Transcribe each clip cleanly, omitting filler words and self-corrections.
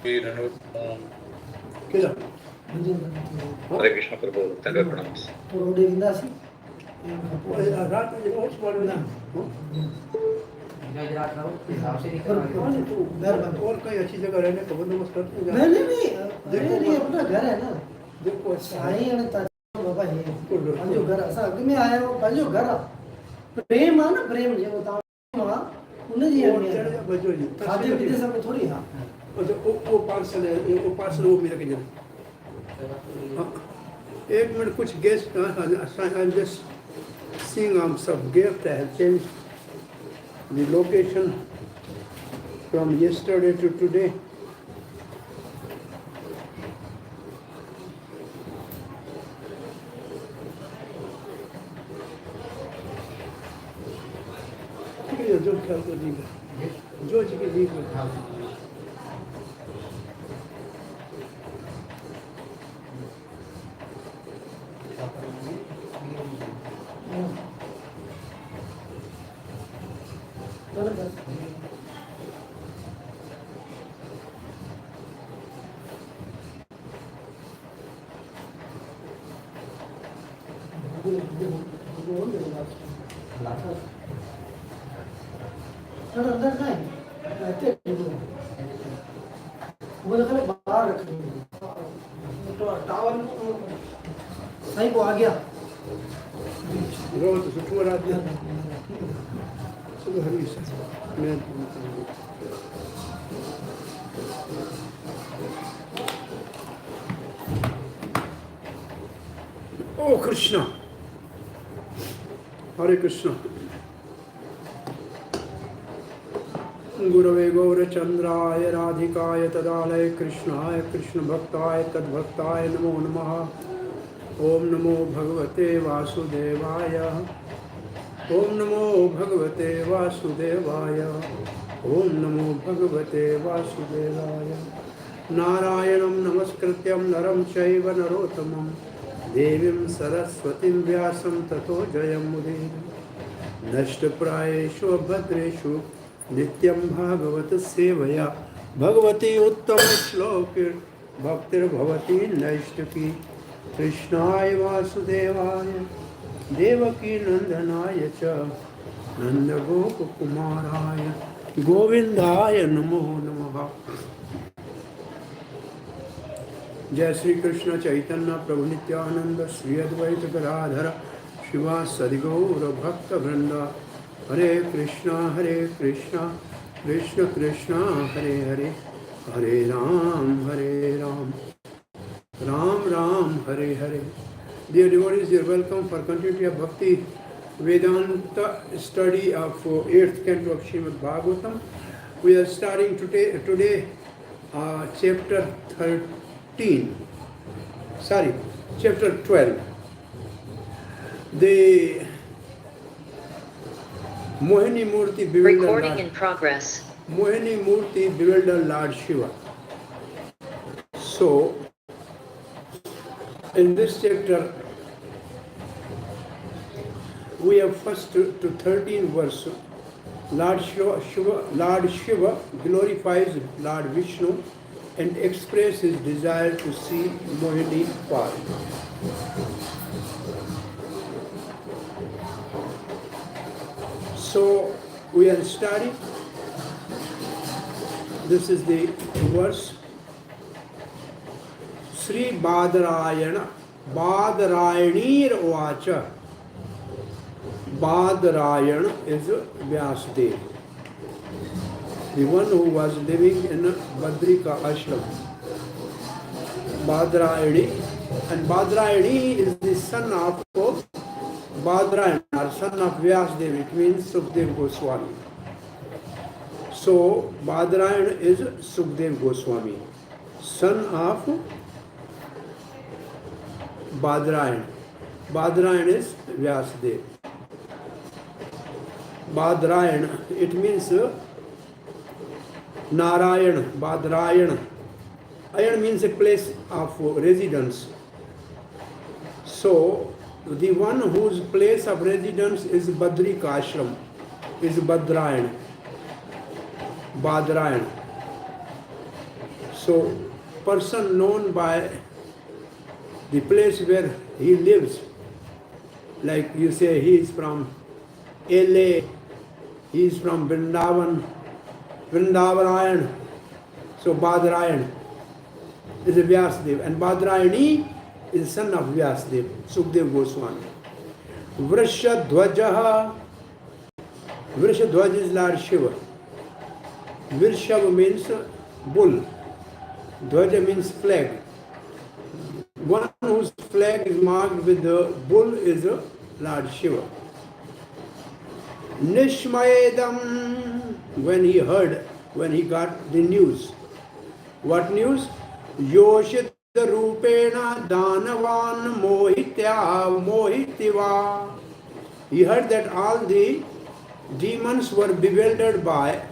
Hare Krishna Prabhu, tender pranams. रात में रोज पढ़ो ना और कहीं अच्छी जगह रहने का बंदोबस्त करते हैं। नहीं देखो अपना घर है ना, देखो साईं અને બાબા હે पंहिंजो घर असां अॻ में आया आहियूं, पंहिंजो घर आहे, प्रेम आहे न, प्रेम जेको तव्हां उनजी खाधे पीते सां थोरी आहे। वो पार्सल है, वो पार्सल वो मेरे के जन। एक मिनट कुछ guest I am just seeing some gift. I have changed the location from yesterday to today. जो ख्याल कर दीजिए, जो जी के लिए अंदर का है वो देखो बाहर रख तो टावल सही को आ गया रोज सुठो रात में सुबह हरी मैं ओ कृष्णा हरे कृष्णा गुरवे गौरचंद्राय राधिकाय तदालय कृष्णाय कृष्ण भक्ताय तद्भक्ताय नमो नमः। ओम नमो भगवते वासुदेवाय, ओम नमो भगवते वासुदेवाय, ओम नमो भगवते वासुदेवाय। नारायणं नमस्कृत्यं नरं चैव नरोत्तमं देवीं सरस्वतीं व्यासं ततो जयमुदीरये। नष्टप्रायेषु भद्रेषु नित्यं भागवत सेवया भगवती उत्तम श्लोके भक्तिर्भवती नैष्टिकी। कृष्णाय वासुदेवाय देवकी नंदनाय च नंदगोपकुमाराय गोविंदाय नमो नमः। जय श्री कृष्ण चैतन्य प्रभु नित्यानंद श्री अद्वैत गदाधर शिवासदि गौर भक्त वृंद। हरे कृष्णा कृष्ण कृष्ण हरे हरे, हरे Ram Ram Ram Hare Hare. Dear devotees, you are welcome for continuity of Bhakti Vedanta study of 8th canto of Srimad Bhagvatam. We are starting today chapter 12. The Mohini Murti bewildered Recording in progress. Mohini Murti bewildered Lord Shiva. So, in this chapter, we have first to 13 verse. Lord Shiva glorifies Lord Vishnu and expresses his desire to see Mohini fall. So we are studying. This is the verse. Sri Badarayana Badarayaniir Vacha. Badarayana is Vyasadeva, the one who was living in Badrika ashram. Badarayani, and Badarayani is the son of Badrayana, or son of Vyasadeva. It means Sukadeva Goswami. So Badrayana is Sukadeva Goswami, son of Badrayana. Badrayana is Vyasadeva. Badrayana, it means Narayana, Badrayana. Ayan means a place of residence. So the one whose place of residence is Badrika ashram is Badrayana. Badrayana. So, person known by the place where he lives, like you say he is from LA, he is from Vrindavan, Vrindavanayan, so Badrayan is a Vyasdev, and Badrayani is son of Vyasdev, Sukdev Goswami. Vrishadhvajaha, Vrishadhvaj is Lord Shiva. Virshav means bull, Dhvaja means flag. One whose flag is marked with the bull is Lord Shiva. Nishmayedam, when he got the news. What news? Yoshit Rupena Danavan Mohitya Mohitiva. He heard that all the demons were bewildered by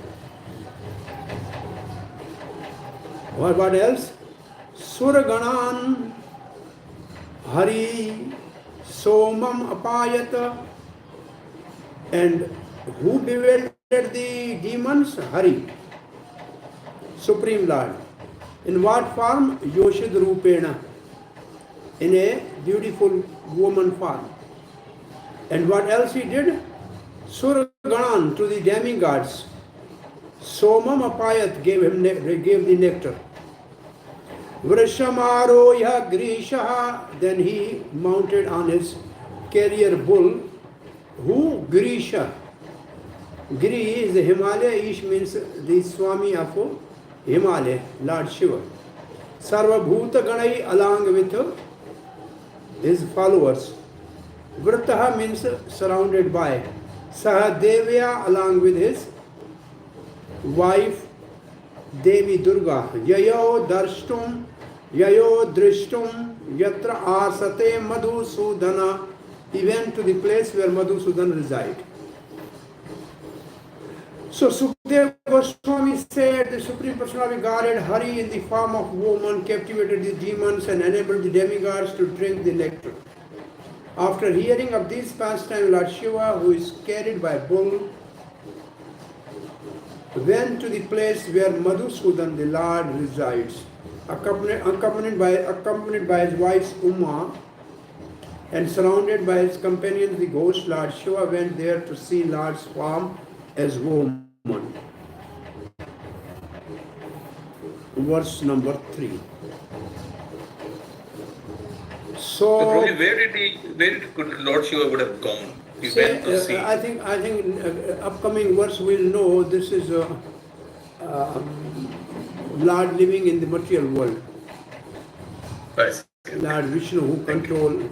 what else? Suraganan Hari Somam Apayata. And who bewildered the demons? Hari, Supreme Lord. In what form? Yoshid Rupena, in a beautiful woman form. And what else he did? Suraganan, to the demigods. Somam Apayat, gave the nectar. Vrishamaroya Grisha, then he mounted on his carrier bull. Who? Grisha. Giri is the Himalaya, Ish means the Swami of Himalaya, Lord Shiva. Sarvabhauma Ganai, along with his followers. Vrtaha means surrounded by. Sahadevya, along with his wife Devi Durga. Yayo Darshtum, Yayo Drishtum, Yatra Asate Madhusudana. He went to the place where Madhusudan resided. So Sukdev Goswami said the Supreme Personality of Godhead, Hari in the form of woman, captivated the demons and enabled the demigods to drink the nectar. After hearing of these pastimes, Lord Shiva, who is carried by bull, went to the place where Madhusudan, the Lord, resides, accompanied by his wife Uma, and surrounded by his companions, the ghost. Lord Shiva went there to see Lord's form as woman. Verse number 3. So, where could Lord Shiva would have gone? He went to see. I think upcoming verse will know this is a Lord living in the material world. Right. Lord Vishnu, who control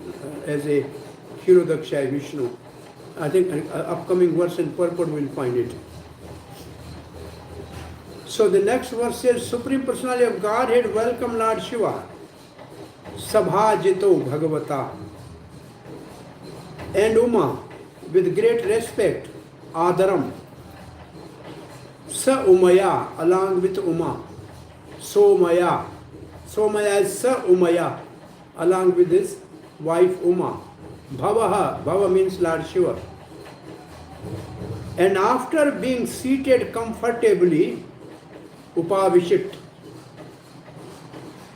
as a Hirodaksha Vishnu. I think upcoming verse and purport will find it. So the next verse says, Supreme Personality of Godhead, welcome Lord Shiva. Sabhajito Bhagavata. And Uma, with great respect, Adaram. Sa Umaya, along with Uma. Somaya. Somaya is Sa Umaya, along with his wife Uma. Bhavaha, Bhava means Lord Shiva. And after being seated comfortably, Upavishit,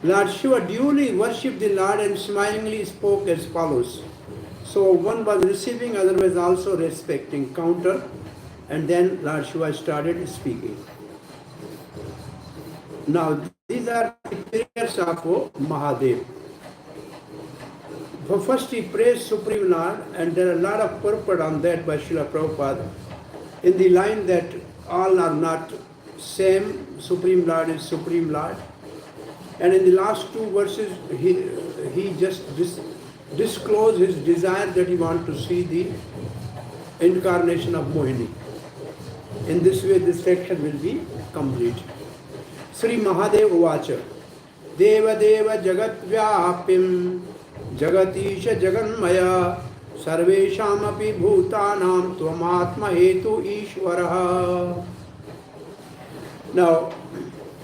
Lord Shiva duly worshipped the Lord and smilingly spoke as follows. So one was receiving, other was also respecting, counter, and then Lord Shiva started speaking. Now these are the prayers of Mahadev. First he praised Supreme Lord, and there are a lot of purport on that by Srila Prabhupada in the line that all are not same, Supreme Lord is Supreme Lord. And in the last two verses he just disclosed his desire that he wants to see the incarnation of Mohini. In this way this section will be complete. Sri Mahadev Uvacha Deva Deva Jagat Vyapim Jagatisha Jaganmaya Sarveshamapi Bhutanam Tvamatma Hetu Ishvaraha. Now,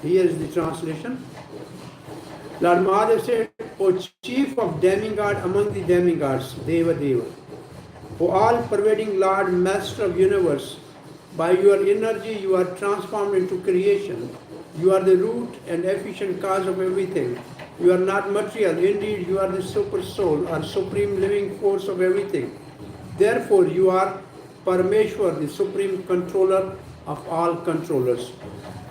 here is the translation. Lord Mahadev said, O chief of demigod among the demigods, Deva Deva, O all-pervading Lord, Master of universe, by your energy you are transformed into creation You are the root and efficient cause of everything. You are not material. Indeed, you are the super soul or supreme living force of everything. Therefore, you are Parameshwar, the supreme controller of all controllers.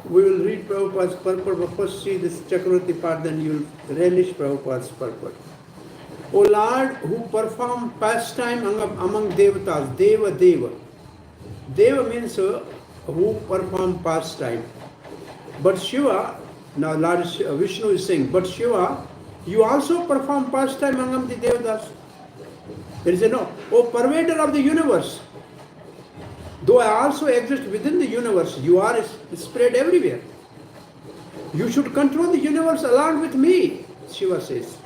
We will read Prabhupada's purport, but first see this Chakravarti part, then you will relish Prabhupada's purport. O Lord, who perform pastime among devatas, Deva Deva. Deva means who perform pastime. But Shiva, now Lord Vishnu is saying, but Shiva, you also perform pastime among the devatas. There is a no. O pervader of the universe, though I also exist within the universe, you are spread everywhere. You should control the universe along with me, Shiva says.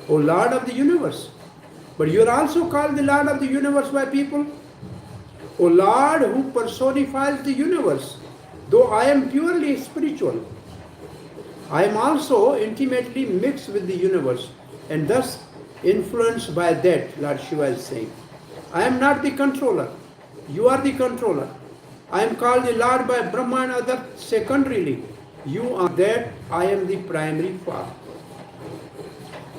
O Lord of the universe. But you are also called the Lord of the universe by people. O Lord who personifies the universe, though I am purely spiritual, I am also intimately mixed with the universe and thus influenced by that, Lord Shiva is saying. I am not the controller. You are the controller. I am called the Lord by Brahma and others secondarily. You are that, I am the primary form.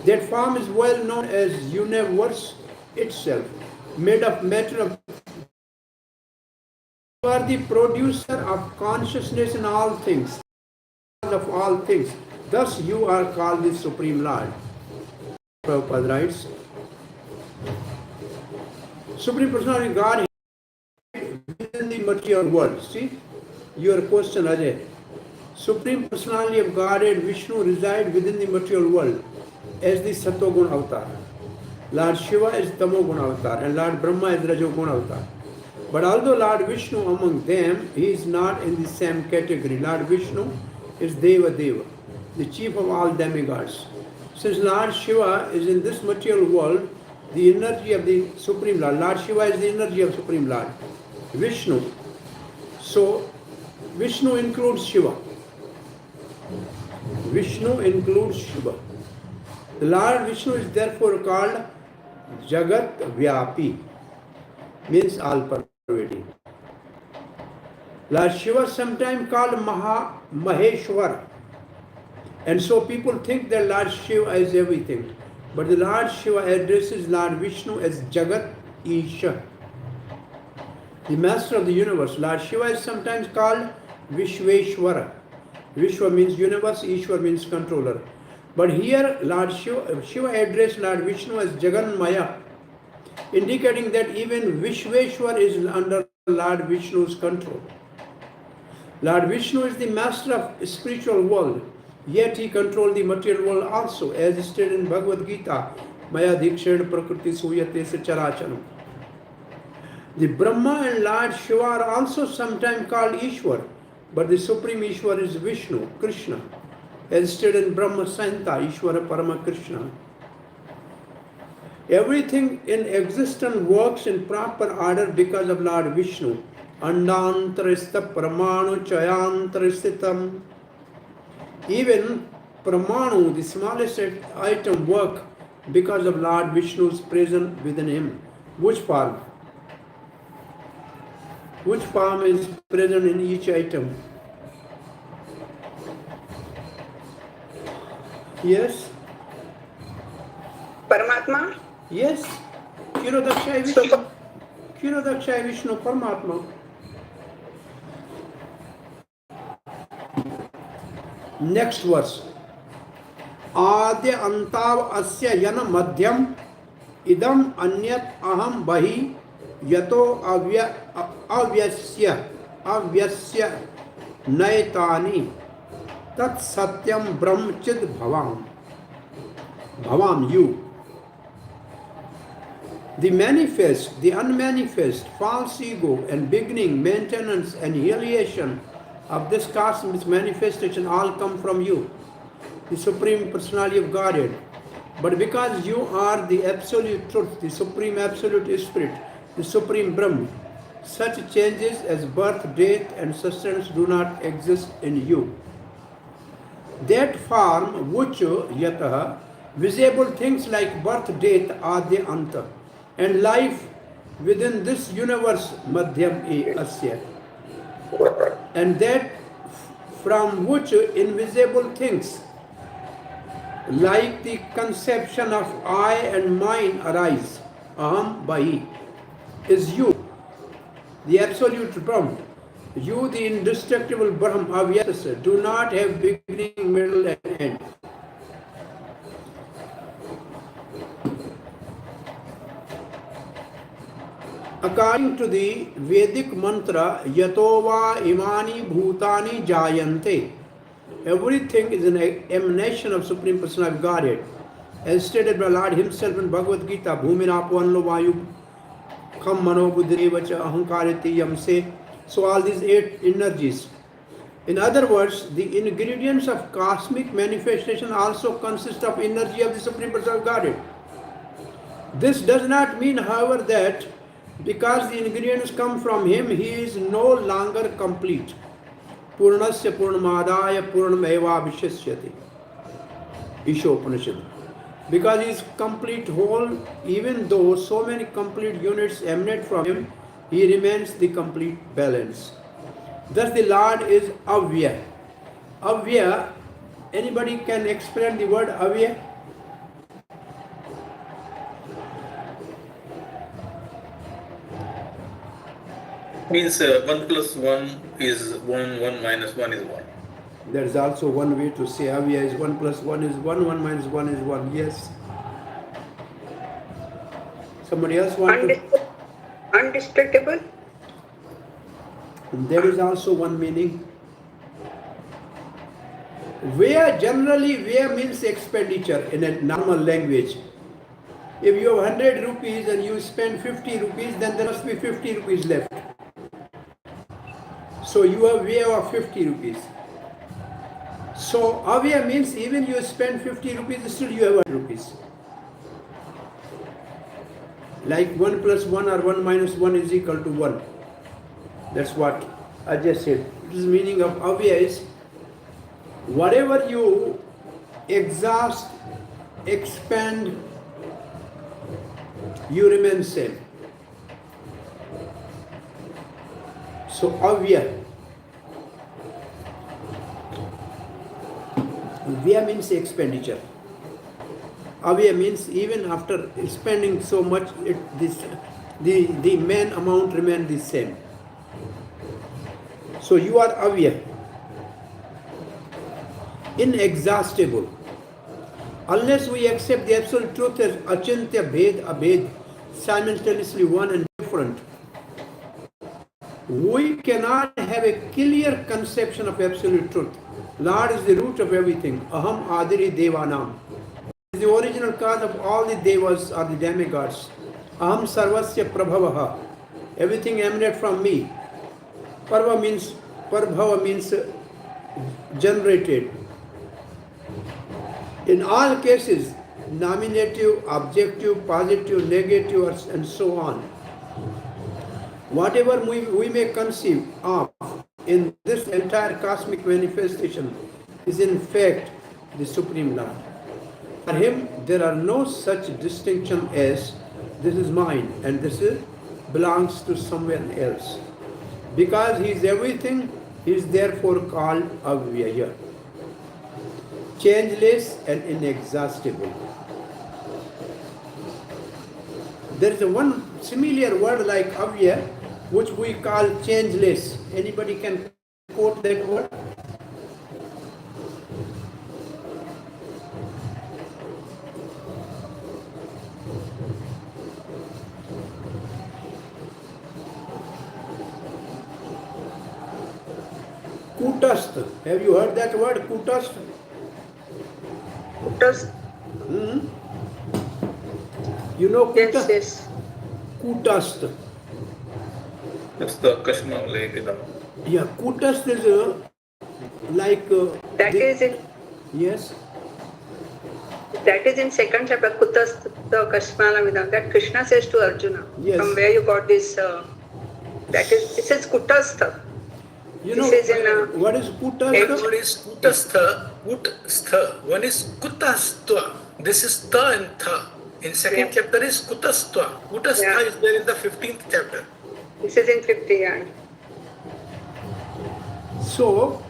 That form is well known as universe itself, made of matter of. You are the producer of consciousness in all things, of all things. Thus you are called the Supreme Lord. Prabhupada writes, Supreme Personality God within the material world. See, your question, Ajay. Supreme Personality of Godhead Vishnu reside within the material world as the Sattva-guna avatar. Lord Shiva is Tamo-guna avatar and Lord Brahma is Rajo-guna avatar. But although Lord Vishnu among them, he is not in the same category. Lord Vishnu is Deva Deva, the chief of all demigods. Since Lord Shiva is in this material world, the energy of the Supreme Lord. Lord Shiva is the energy of Supreme Lord. Vishnu. So, Vishnu includes Shiva. Vishnu includes Shiva. The Lord Vishnu is therefore called Jagat Vyapi, means all pervading. Lord Shiva sometimes called Maheshwar. And so people think that Lord Shiva is everything. But the Lord Shiva addresses Lord Vishnu as Jagat Isha, the master of the universe. Lord Shiva is sometimes called Vishveshwara. Vishwa means universe, Ishwar means controller. But here Lord Shiva addressed Lord Vishnu as Jaganmaya, indicating that even Vishveshwar is under Lord Vishnu's control. Lord Vishnu is the master of spiritual world, yet he controlled the material world also, as stated in Bhagavad Gita, Maya Dikshed Prakriti Suyate Charachanam. The Brahma and Lord Shiva are also sometimes called Ishwar, but the supreme Ishwar is Vishnu, Krishna, as stated in Brahma Santa, Ishwara Parama Krishna. Everything in existence works in proper order because of Lord Vishnu. Andantaristha Pramanu Chayantaristhitam. Even Pramanu, the smallest item, work because of Lord Vishnu's presence within him. Which form? Which form is present in each item? Yes? Paramatma? Yes. Kirodakshaya Vishnu. Kirodakshaya Vishnu Paramatma. Next verse. Adya antav asya yana madhyam idam anyat aham bahi yato avyasya naitani tat satyam brahmchid bhavam. Bhavam, you. The manifest, the unmanifest, false ego and beginning, maintenance and humiliation of this cosmic manifestation all come from you, the Supreme Personality of Godhead. But because you are the Absolute Truth, the Supreme Absolute Spirit, the Supreme Brahma, such changes as birth, death and sustenance do not exist in you. That form which yataha, visible things like birth, death, adya, anta, and life within this universe, madhyam e asya. And that from which invisible things, like the conception of I and mine, arise. Aham VIHE is you, the absolute Brahm. You, the indestructible Brahm, Avyasa, do not have beginning, middle, and end. According to the Vedic mantra, Yatova imani bhutani jayante, everything is an emanation of Supreme Personality of Godhead. As stated by Lord Himself in Bhagavad Gita, Bhumina Pvanlo Vayu Kham Mano Buddhirevacha Ahankariti Yamse. So all these 8 energies. In other words, the ingredients of cosmic manifestation also consist of energy of the Supreme Personality of Godhead. This does not mean, however, that because the ingredients come from Him, He is no longer complete. Purnasya Purnamadaya Purnameva Vishyashyati. Ishopanishad. Because He is complete whole, even though so many complete units emanate from Him, He remains the complete balance. Thus the Lord is Avya. Avya, anybody can explain the word Avya? Means 1 plus 1 is 1, 1 minus 1 is 1. There is also one way to say Avya is 1 plus 1 is 1, 1 minus 1 is 1. Yes. Somebody else want to? Undestructible. There is also one meaning. Vya, generally Vya means expenditure in a normal language. If you have 100 rupees and you spend 50 rupees, then there must be 50 rupees left. So you have Vya of 50 rupees. So Avya means even you spend 50 rupees, still you have 100 rupees. Like 1 plus 1 or 1 minus 1 is equal to 1. That's what I just said. This meaning of Avya is whatever you exhaust, expand, you remain same. So Avya. Vya means expenditure. Avya means even after spending so much, the main amount remains the same. So you are Avya, inexhaustible. Unless we accept the absolute truth as achintya, bhed, abhed, simultaneously one and different, we cannot have a clear conception of absolute truth. Lord is the root of everything. Aham adiri devanam. He is the original cause of all the devas or the demigods. Aham sarvasya prabhavaha. Everything emanates from me. Prabhava means generated. In all cases, nominative, objective, positive, negative, and so on. Whatever we may conceive of in this entire cosmic manifestation is in fact the Supreme Lord. For Him, there are no such distinction as this is mine and this belongs to someone else. Because He is everything, He is therefore called Avyaya, changeless and inexhaustible. There is one similar word like Avya, which we call changeless. Anybody can quote that word? Kutastha. Have you heard that word, Kutastha? Kutastha. You know Kutastha? Yes. Kutastha. That's the Kashma Vedam. Yeah, Kutastha is like... That is in... Yes? That is in second chapter, Kutastha Kashmala Vidam. That Krishna says to Arjuna. Yes. From where you got this... that is... It says Kutastha. You know, this is in... what is Kutastha? One is Kutastha, Kutastha. One is Kutastha. This is Tha and Tha. In second chapter is Kutastha. Kutastha is there in the 15th chapter. This is in 50, yeah. So,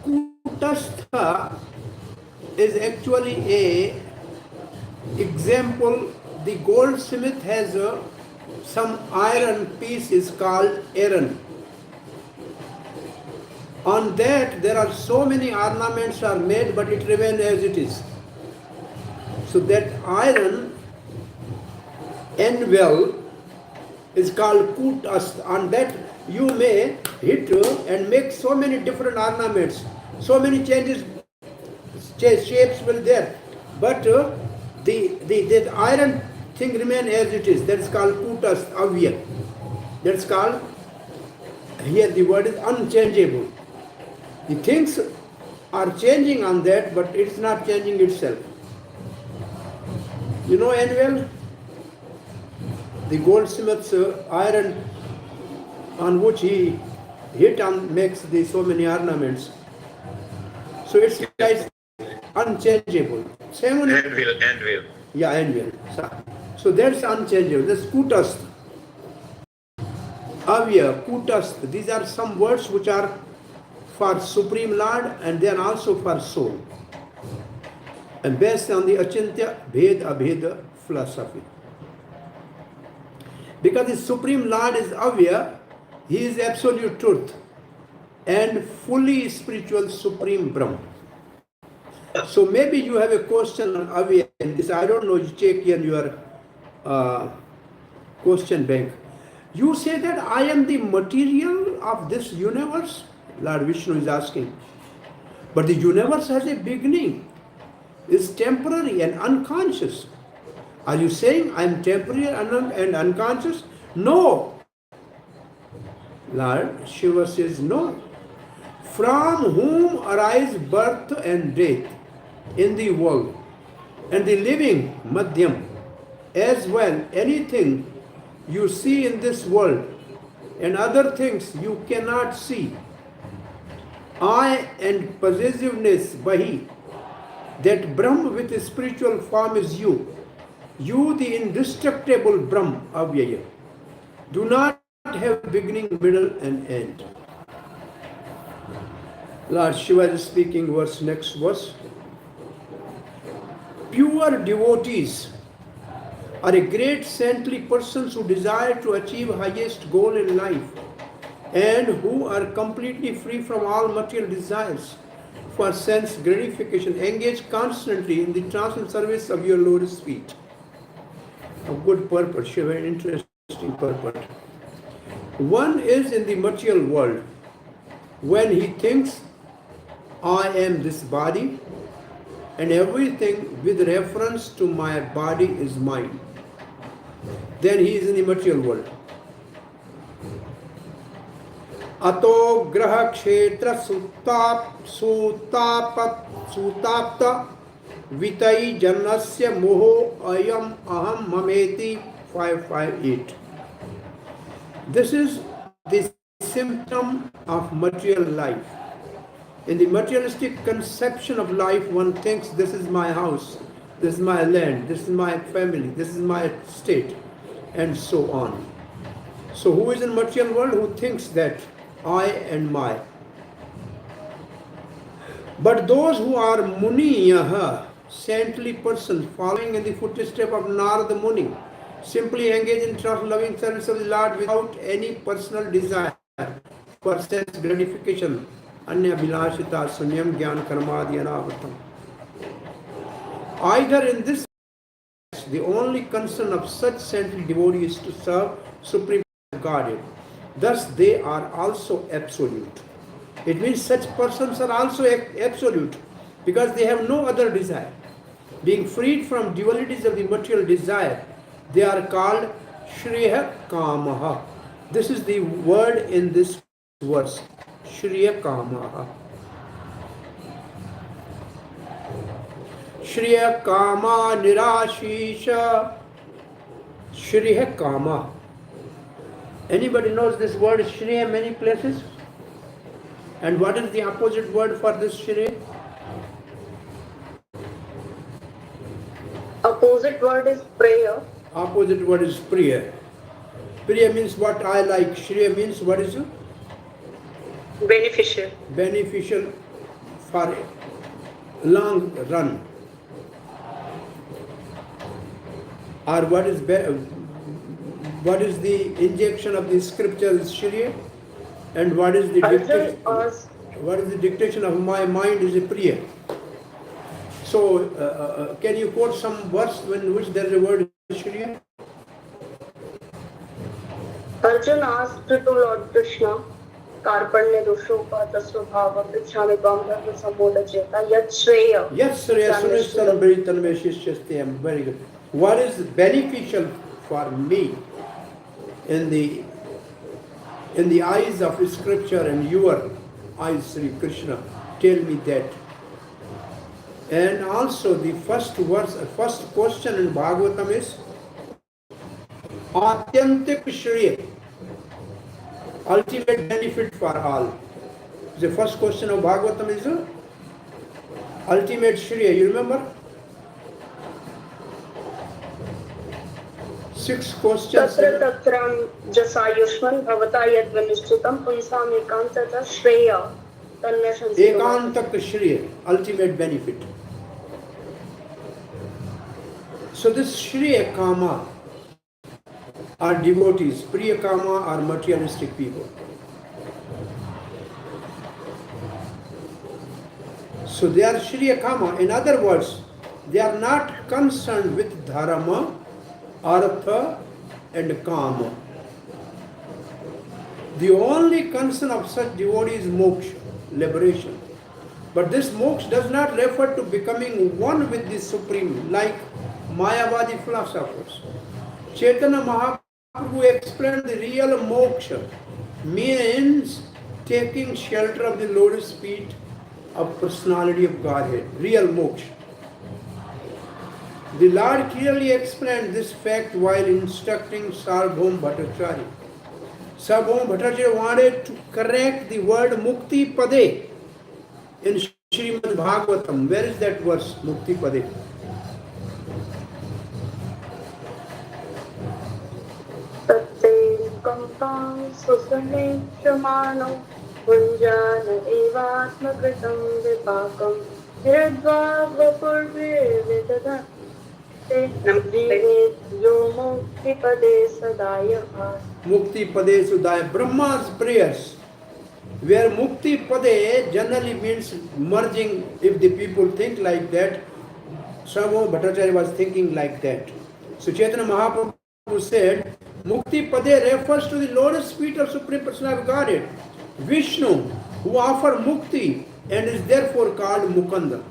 Kutastha is actually a example. The goldsmith has some iron piece is called iron. On that there are so many ornaments are made, but it remains as it is. So that iron anvil is called kutastha. On that you may hit and make so many different ornaments, so many changes, shapes will there, but the iron thing remain as it is. That is called kutastha avya. That's called, here the word is unchangeable. The things are changing on that, but it's not changing itself. You know anvil? The goldsmith's iron on which he hit and makes the so many ornaments. So it's like unchangeable. Same one. Anvil. Yeah, anvil. So that's unchangeable. That's kutastha. Avya, kutastha. These are some words which are for Supreme Lord and they are also for soul. And based on the Achintya Bhed Abheda philosophy. Because the Supreme Lord is Avya, He is absolute truth and fully spiritual Supreme Brahma. So maybe you have a question on Avya and this, I don't know, you check in your question bank. You say that I am the material of this universe? Lord Vishnu is asking. But the universe has a beginning, is temporary and unconscious. Are you saying I am temporary and unconscious? No. Lord Shiva says no. From whom arise birth and death in the world, and the living madhyam as well. Anything you see in this world and other things you cannot see. I and possessiveness, VIHE, that Brahma with a spiritual form is you. You, the indestructible Brahma, Avyaya, do not have beginning, middle and end. Lord Shiva is speaking, next verse. Pure devotees are a great saintly persons who desire to achieve highest goal in life and who are completely free from all material desires for sense gratification. Engage constantly in the transcendental service of your lotus feet. A good purpose, Shiva, an interesting purpose. One is in the material world, when he thinks, I am this body and everything with reference to my body is mine. Then he is in the material world. Ato graha kshetra sutapta vitai janasya moho ayam aham mameti 558. This is the symptom of material life. In the materialistic conception of life, one thinks this is my house, this is my land, this is my family, this is my state, and so on. So who is in material world? Who thinks that I and my. But those who are Muniyaha, saintly persons, following in the footsteps of Narada Muni, simply engage in trust loving service of the Lord without any personal desire for sense gratification. Anya Bilashita Sunyam Gyaan Karmadi Anavatam. Either in this, the only concern of such saintly devotees is to serve Supreme Godhead. Thus they are also absolute. It means such persons are also absolute because they have no other desire. Being freed from dualities of the material desire, they are called Shriya Kamaha. This is the word in this verse. Shriya Kamaha. Shriya Kama Nirashisha. Shriya Kama. Anybody knows this word Shriya many places? And what is the opposite word for this Shriya? Opposite word is prayer. Opposite word is Priya. Priya means what I like. Shriya means what is it? Beneficial. Beneficial for a long run. Or what is the injection of the scripture is Shriya, and what is the dictation? What is the dictation of my mind is a prayer. So, can you quote some verse in which there is a word Shriya? Arjun asked to Lord Krishna, Karpanya doshopa tasvabhava prichhami bambhava samoda jeta yat shreya. Yes, Shreya sunistam bhritanve shishyastem. Very good. What is beneficial for me in the eyes of scripture and your eyes, Sri Krishna? Tell me that. And also the first question in Bhagavatam is Atyantik Shriya, ultimate benefit for all. The first question of Bhagavatam is ultimate Shriya. You remember? 6 questions. Tatra tatram jasayushman bhavata yadvanishchitam punsam ekantata shreya tannashansi. Ekantak Shriya, ultimate benefit. So this Shriya Kama are devotees, Priya Kama are materialistic people. So they are Shriya Kama. In other words, they are not concerned with Dharma, Artha and Kama. The only concern of such devotees is moksha, liberation. But this moksha does not refer to becoming one with the Supreme, like Mayavadi philosophers. Chaitanya Mahaprabhu explained the real moksha means taking shelter of the lotus feet of personality of Godhead, real moksha. The Lord clearly explained this fact while instructing Sarvabhauma Bhattacharya. Sarvabhauma Bhattacharya wanted to correct the word Mukti Pade in Srimad Bhagvatam. Where is that verse, Mukti Pade? Kampam susane shamano punjana evatmakritam vipakam hiradva vapurve vedada yo mukti pade sadaya bhas. Mukti Pade Sudaya. Brahma's prayers, where Mukti Pade generally means merging. If the people think like that, Sarvabhauma Bhattacharya was thinking like that. So Chaitanya Mahaprabhu said, Mukti Pade refers to the lotus feet of Supreme Personality of Godhead, Vishnu, who offer mukti and is therefore called Mukunda.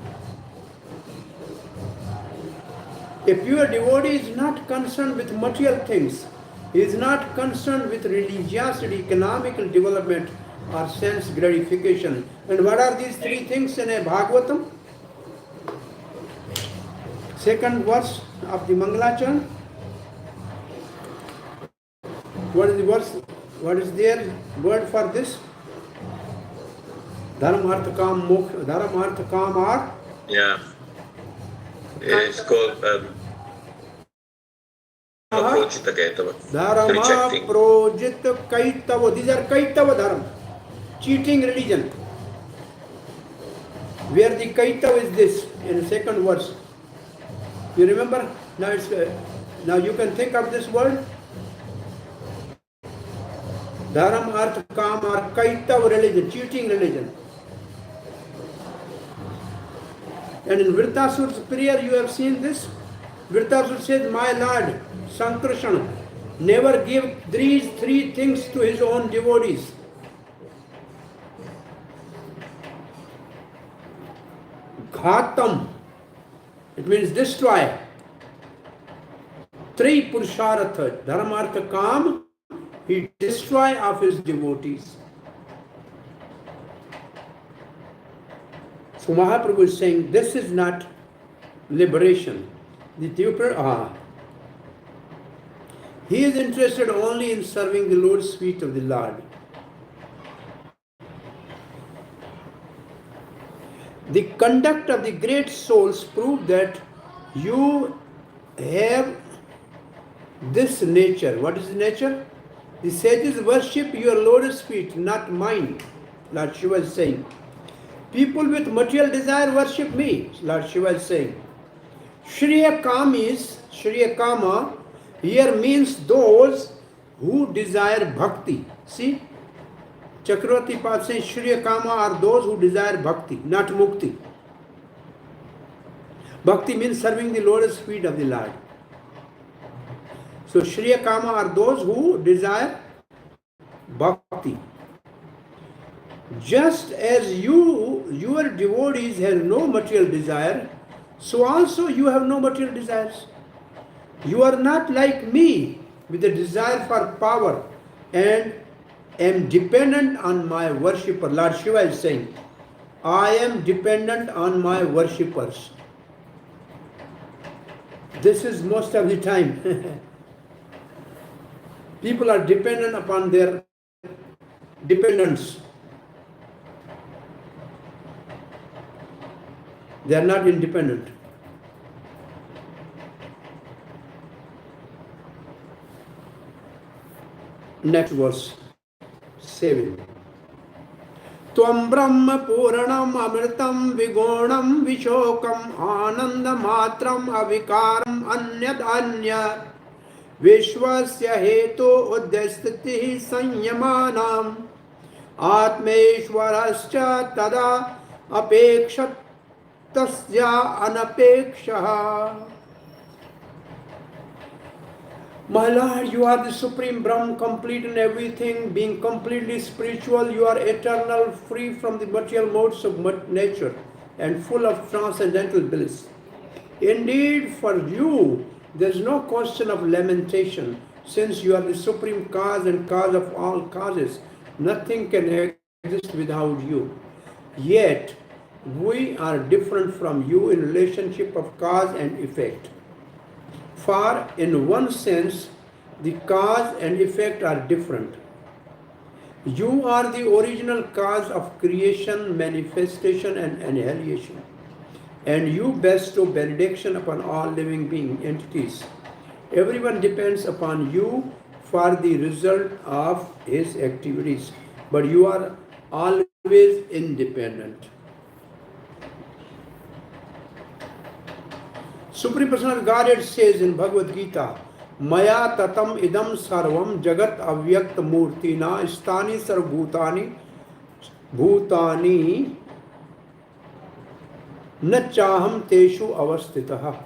A pure devotee is not concerned with material things. He is not concerned with religiosity, economical development, or sense gratification. And what are these 3 things in a Bhagavatam? Second verse of the Mangalachan. What is the verse? What is their word for this? Dharma, Artha, Kam, Moksha. Dharma, Artha, Kam are? Yeah. It's called Projita Kaitava. Dharma, Rejecting. Projita, Kaitava. These are Kaitava Dharma. Cheating religion. Where the Kaitava is this in the second verse. You remember? Now you can think of this word. Dharma, Artha, Kam are Kaitava religion, cheating religion. And in Vritasura's prayer you have seen this. Vritasura said, my Lord, Sankrishna, never give these 3 things to his own devotees. Ghatam, it means destroy. 3 Purushartha, Dharma, Artha, Kam, he destroy of his devotees. So Mahaprabhu is saying this is not liberation. The Tirupura, he is interested only in serving the lotus feet of the Lord. The conduct of the great souls prove that you have this nature. What is the nature? The sages worship your lotus feet, not mine. Lord Shiva is saying. People with material desire worship me, Lord Shiva is saying. Shriya Kama here means those who desire bhakti. See, Chakravarti Pad saying Shriya Kama are those who desire bhakti, not mukti. Bhakti means serving the lotus feet of the Lord. So Shriya Kama are those who desire bhakti. Just as your devotees have no material desire, so also you have no material desires. You are not like me with a desire for power and am dependent on my worshipper. Lord Shiva is saying, I am dependent on my worshippers. This is most of the time. People are dependent upon their dependents. They are not independent. Next verse, 7. Tvam brahma puranam amritam vigonam vishokam ananda matram avikaram anyad anya vishwasya hetu uddhastiti sanyamanam atmeshwarascha tada apekshat tasya anapekshaha. My Lord, you are the Supreme Brahm, complete in everything, being completely spiritual. You are eternal, free from the material modes of nature, and full of transcendental bliss. Indeed, for you, there is no question of lamentation, since you are the Supreme Cause and Cause of all causes. Nothing can exist without you. Yet, we are different from you in relationship of cause and effect. For in one sense, the cause and effect are different. You are the original cause of creation, manifestation and annihilation. And you bestow benediction upon all living being entities. Everyone depends upon you for the result of his activities. But you are always independent. Supreme Personality of Godhead says in Bhagavad Gita, Maya tatam idam sarvam jagat avyakt murtina stani sarvabhutani bhutani na chaham teshu avastitaha.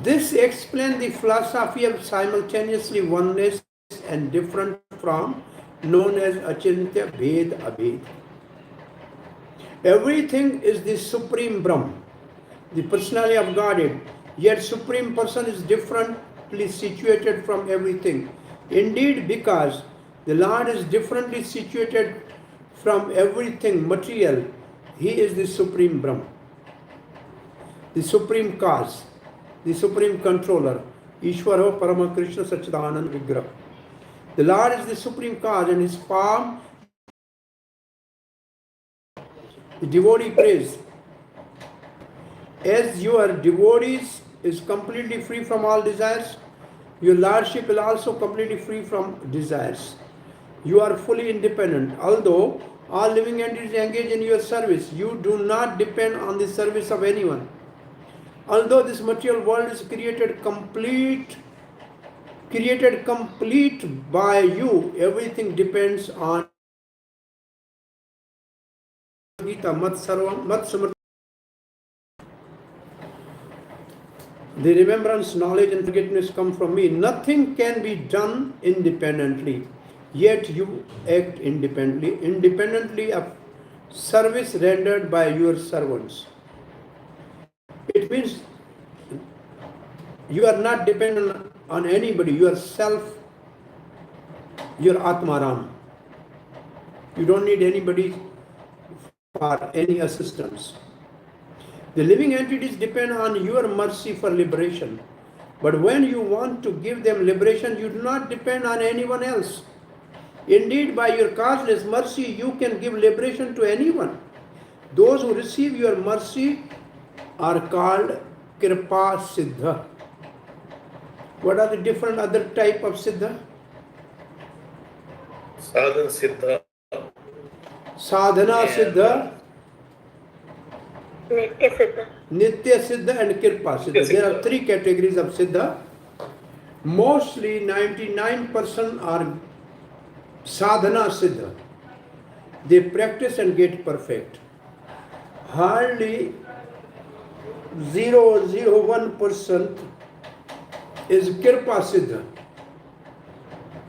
This explains the philosophy of simultaneously oneness and different from, known as achintya bhed abhed. Everything is the Supreme Brahm, the personality of Godhead, yet Supreme Person is differently situated from everything. Indeed, because the Lord is differently situated from everything material, He is the Supreme Brahm, the Supreme Cause, the Supreme Controller, Ishvaro Parama Krishna Sachidanand Vigraha. The Lord is the Supreme Cause, and His palm, the devotee prays, as your devotees is completely free from all desires, your Lordship is also completely free from desires. You are fully independent. Although all living entities engage in your service, you do not depend on the service of anyone. Although this material world is created complete by you, everything depends on Gita Mat Sarvam Mat Samar. The remembrance, knowledge and forgiveness come from me. Nothing can be done independently, yet you act independently of service rendered by your servants. It means you are not dependent on anybody, yourself, your Atmaram. You don't need anybody for any assistance. The living entities depend on your mercy for liberation. But when you want to give them liberation, you do not depend on anyone else. Indeed, by your causeless mercy, you can give liberation to anyone. Those who receive your mercy are called Kripa Siddha. What are the different other type of Siddha? Sadhan Siddha. Sadhana Siddha, Nitya Siddha. Nitya Siddha and Kirpa Siddha. There are three categories of Siddha. Mostly 99% are Sadhana Siddha. They practice and get perfect. Hardly 0.01% is Kirpa Siddha.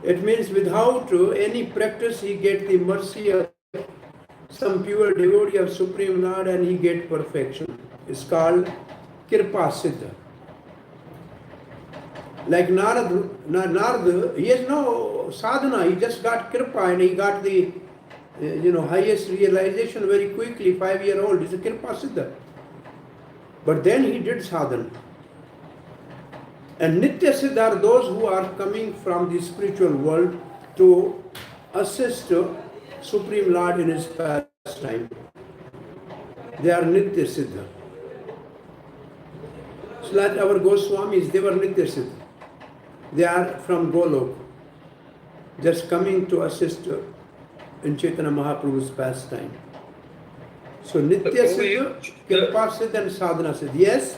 It means without any practice he get the mercy of some pure devotee of Supreme Lord and he get perfection. It's called Kirpa Siddha. Like Narad, he has no sadhana, he just got Kirpa and he got the highest realization very quickly, 5-year-old. It's a Kirpa Siddha. But then he did sadhana. And Nitya Siddha are those who are coming from the spiritual world to assist Supreme Lord in his pastime. They are Nitya Siddha. So like our Goswamis, they were Nitya Siddha. They are from Golok, just coming to assist in Chaitanya Mahaprabhu's pastime. So Nitya Siddha, Kirpa Siddha and Sadhana Siddha. Yes?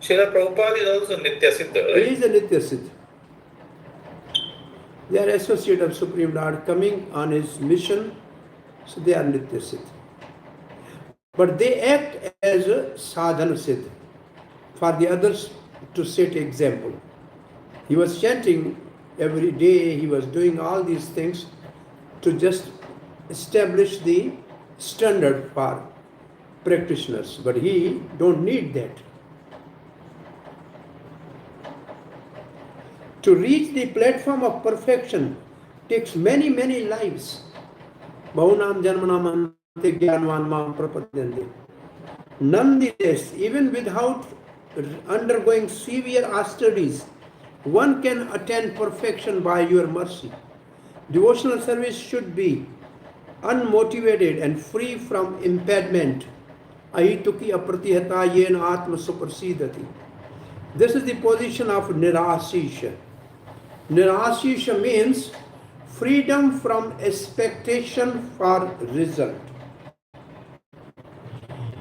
Srila Prabhupada is also Nitya Siddha, right? He is a Nitya Siddha. They are associate of Supreme Lord coming on his mission, so they are Nitya Siddha. But they act as a Sadhana Siddha for the others to set example. He was chanting every day, he was doing all these things to just establish the standard for practitioners. But he don't need that. To reach the platform of perfection takes many, many lives. Bahunam janmanam ante gyanvan mam prapadyante. Nonetheless, even without undergoing severe austerities, one can attain perfection by your mercy. Devotional service should be unmotivated and free from impediment. Ahituki apratihata yena atma suprasidati. This is the position of nirasisha. Nirasisha means freedom from expectation for result.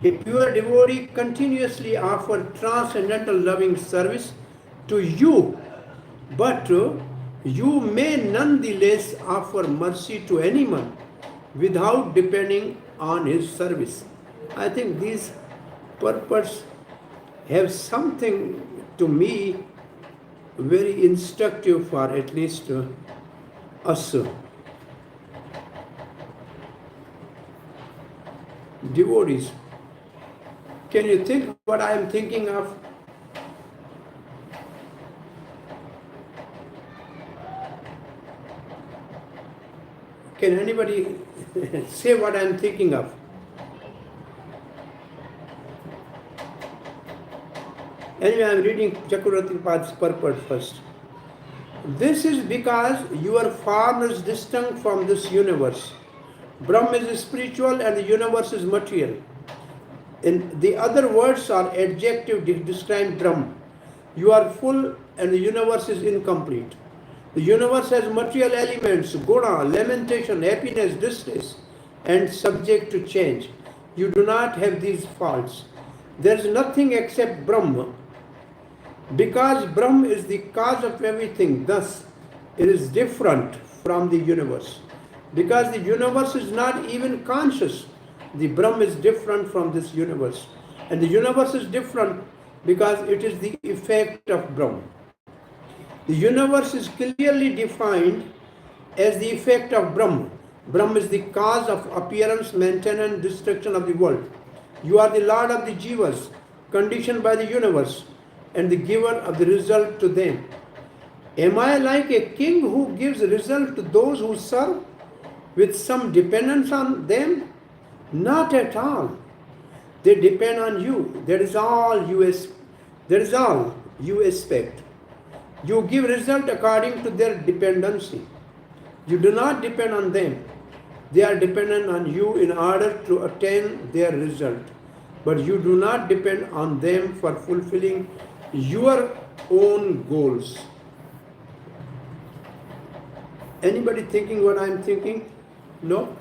A pure devotee continuously offers transcendental loving service to you, but you may nonetheless offer mercy to anyone without depending on his service. I think these purports have something to me very instructive for at least us devotees. Can you think what I am thinking of? Can anybody say what I am thinking of? Anyway, I am reading Chakravarti Pad's purport first. This is because your form is distinct from this universe. Brahma is spiritual and the universe is material. And the other words are adjective describe Brahma. You are full and the universe is incomplete. The universe has material elements, guna, lamentation, happiness, distress, and subject to change. You do not have these faults. There is nothing except Brahma. Because Brahma is the cause of everything, thus it is different from the universe. Because the universe is not even conscious, the Brahma is different from this universe. And the universe is different because it is the effect of Brahma. The universe is clearly defined as the effect of Brahma. Brahma is the cause of appearance, maintenance, destruction of the world. You are the Lord of the Jivas, conditioned by the universe, and the giver of the result to them. Am I like a king who gives result to those who serve with some dependence on them? Not at all. They depend on you. That is all you expect. You give result according to their dependency. You do not depend on them. They are dependent on you in order to attain their result. But you do not depend on them for fulfilling your own goals. Anybody thinking what I am thinking? No?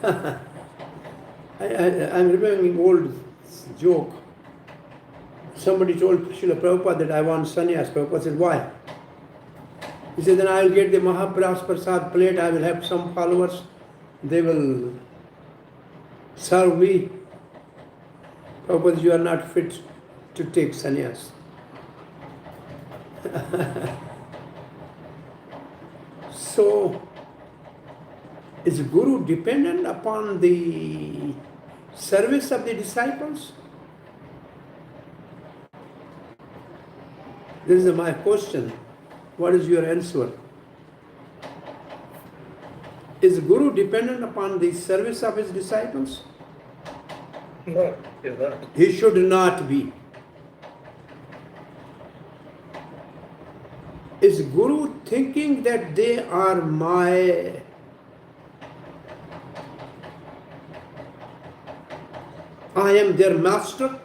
I'm remembering old joke. Somebody told Srila Prabhupada that I want sannyas. Prabhupada said, why? He said, then I will get the Mahaprasad Prasad plate, I will have some followers, they will serve me. Prabhupada, you are not fit to take sannyas. So, is Guru dependent upon the service of the disciples? This is my question. What is your answer? Is Guru dependent upon the service of his disciples? No, he's not. He should not be. Is Guru thinking that they are my I am their master?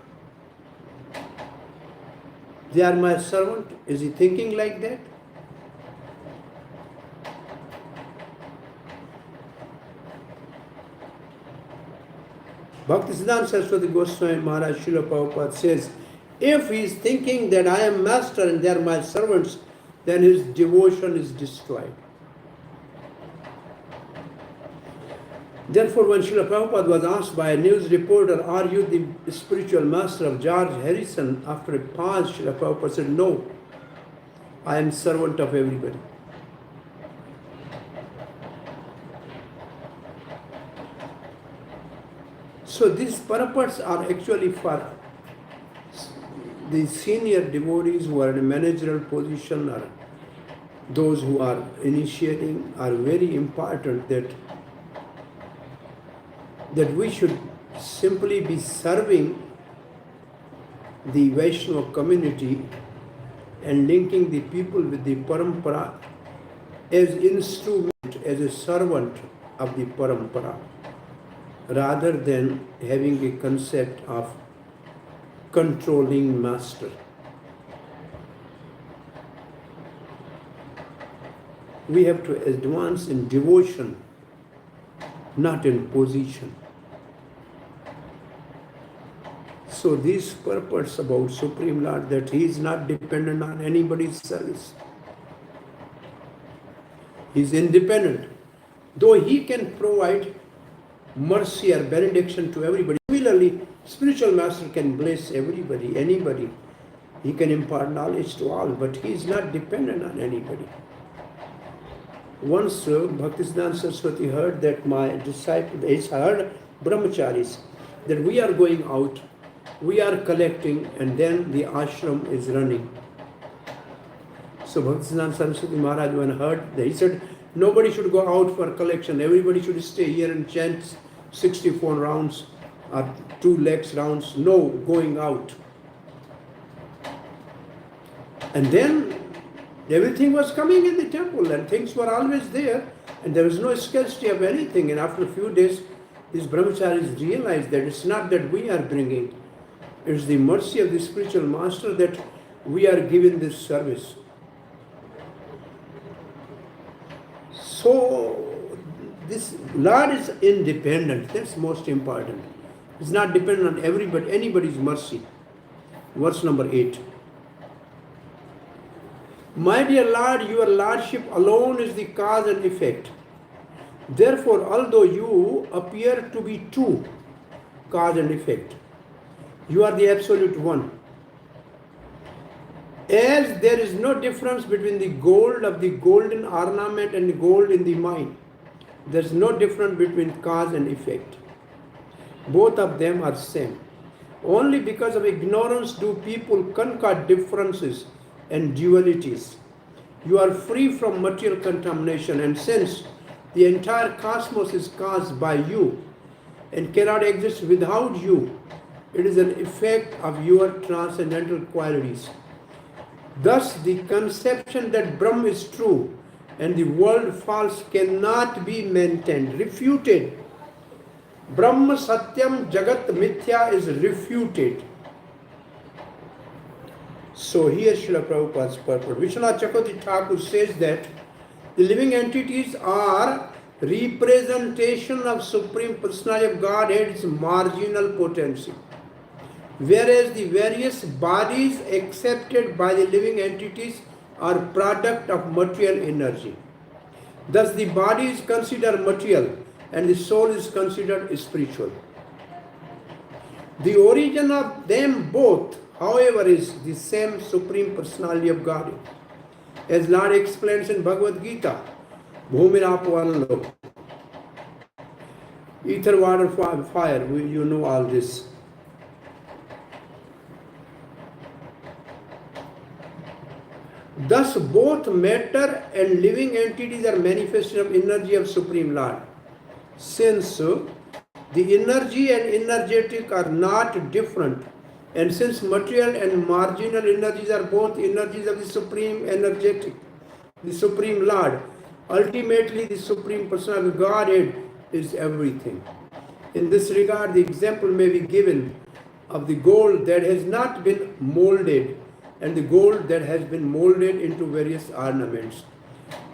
They are my servant? Is he thinking like that? Bhaktisiddhanta Saraswati Goswami Maharaj Srila Prabhupada says, if he is thinking that I am master and they are my servants, then his devotion is destroyed. Therefore, when Srila Prabhupada was asked by a news reporter, are you the spiritual master of George Harrison? After a pause, Srila Prabhupada said, no, I am servant of everybody. So these purports are actually for the senior devotees who are in a managerial position or those who are initiating are very important that we should simply be serving the Vaishnava community and linking the people with the parampara as instrument, as a servant of the parampara, rather than having a concept of controlling master. We have to advance in devotion, not in position. So these purports about Supreme Lord, that he is not dependent on anybody's service. He is independent. Though he can provide mercy or benediction to everybody. Similarly, spiritual master can bless everybody, anybody. He can impart knowledge to all, but he is not dependent on anybody. Once Bhaktisiddhanta Saraswati heard that my disciples, heard brahmacharis, that we are going out, we are collecting, and then the ashram is running. So Bhaktisiddhanta Saraswati Maharaj, when heard that, he said, nobody should go out for collection, everybody should stay here and chant 64 rounds or 2 legs rounds, no going out. And then everything was coming in the temple and things were always there and there was no scarcity of anything. And after a few days, these brahmacharis realized that it's not that we are bringing, it's the mercy of the spiritual master that we are given this service. So this Lord is independent, that's most important. It's not dependent on everybody, anybody's mercy. Verse number 8. My dear Lord, your Lordship alone is the cause and effect. Therefore, although you appear to be two, cause and effect, you are the absolute one. As there is no difference between the gold of the golden ornament and the gold in the mine, there is no difference between cause and effect. Both of them are same. Only because of ignorance do people concoct differences and dualities. You are free from material contamination, and since the entire cosmos is caused by you and cannot exist without you, it is an effect of your transcendental qualities. Thus, the conception that Brahma is true and the world false cannot be maintained, refuted. Brahma Satyam Jagat Mithya is refuted. So here Srila Prabhupada's purport. Vishwanath Chakravarti Thakur says that the living entities are representation of Supreme Personality of Godhead is marginal potency, whereas the various bodies accepted by the living entities are product of material energy. Thus the body is considered material and the soul is considered spiritual. The origin of them both, however, is the same Supreme Personality of Godhead. As Lord explains in Bhagavad Gita, Bhumirapavanalo, ether, water, fire, you know all this. Thus both matter and living entities are manifestation of energy of Supreme Lord. Since the energy and energetic are not different, and since material and marginal energies are both energies of the Supreme Energetic, the Supreme Lord, ultimately the Supreme Personality of Godhead is everything. In this regard, the example may be given of the gold that has not been molded and the gold that has been molded into various ornaments.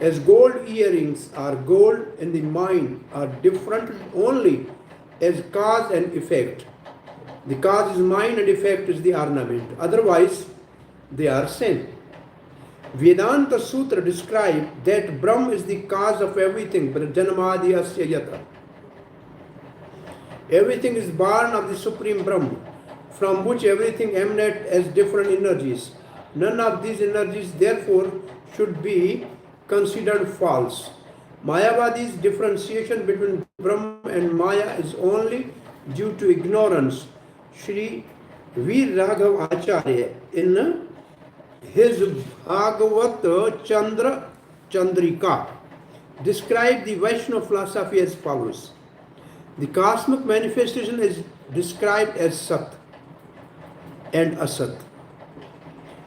As gold earrings are gold in the mind are different only as cause and effect. The cause is mind and effect is the ornament. Otherwise, they are same. Vedanta Sutra describes that Brahm is the cause of everything, but Janamadi Asya Yata. Everything is born of the Supreme Brahm, from which everything emanates as different energies. None of these energies, therefore, should be considered false. Mayavadi's differentiation between Brahma and Maya is only due to ignorance. Shri Veer Raghav Acharya, in his Bhagvat Chandra Chandrika, described the Vaishnava philosophy as follows. The cosmic manifestation is described as Sat and Asat,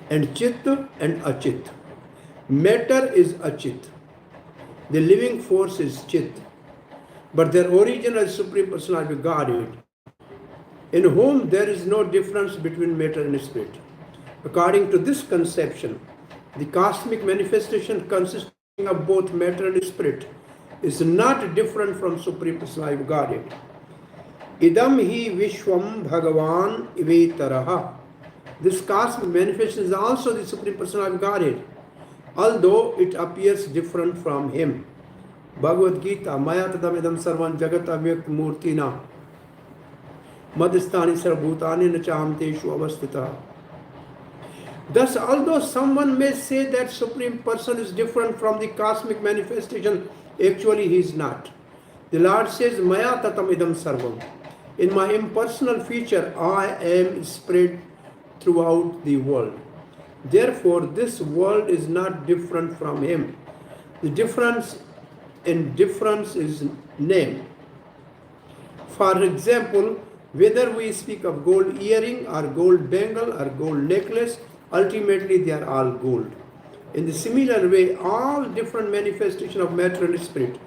and Chit and Achit. Matter is Achit. The living force is Chit. But their origin is Supreme Personality of Godhead, in whom there is no difference between matter and spirit. According to this conception, the cosmic manifestation consisting of both matter and spirit is not different from Supreme Personality of Godhead. Idam hi vishwam bhagavan ivetaraha. This cosmic manifestation is also the Supreme Personality of Godhead, although it appears different from Him. Bhagavad Gita, Maya tadamidam sarvan jagat avyakt murtina madhisthani sarvabhutani nachamteshu avastita. Thus, although someone may say that Supreme Person is different from the cosmic manifestation, actually he is not. The Lord says, Maya tatamidam sarvam. In my impersonal feature, I am spread throughout the world. Therefore, this world is not different from Him. The difference is name. For example, whether we speak of gold earring or gold bangle or gold necklace, ultimately they are all gold. In the similar way, all different manifestations of matter and spirit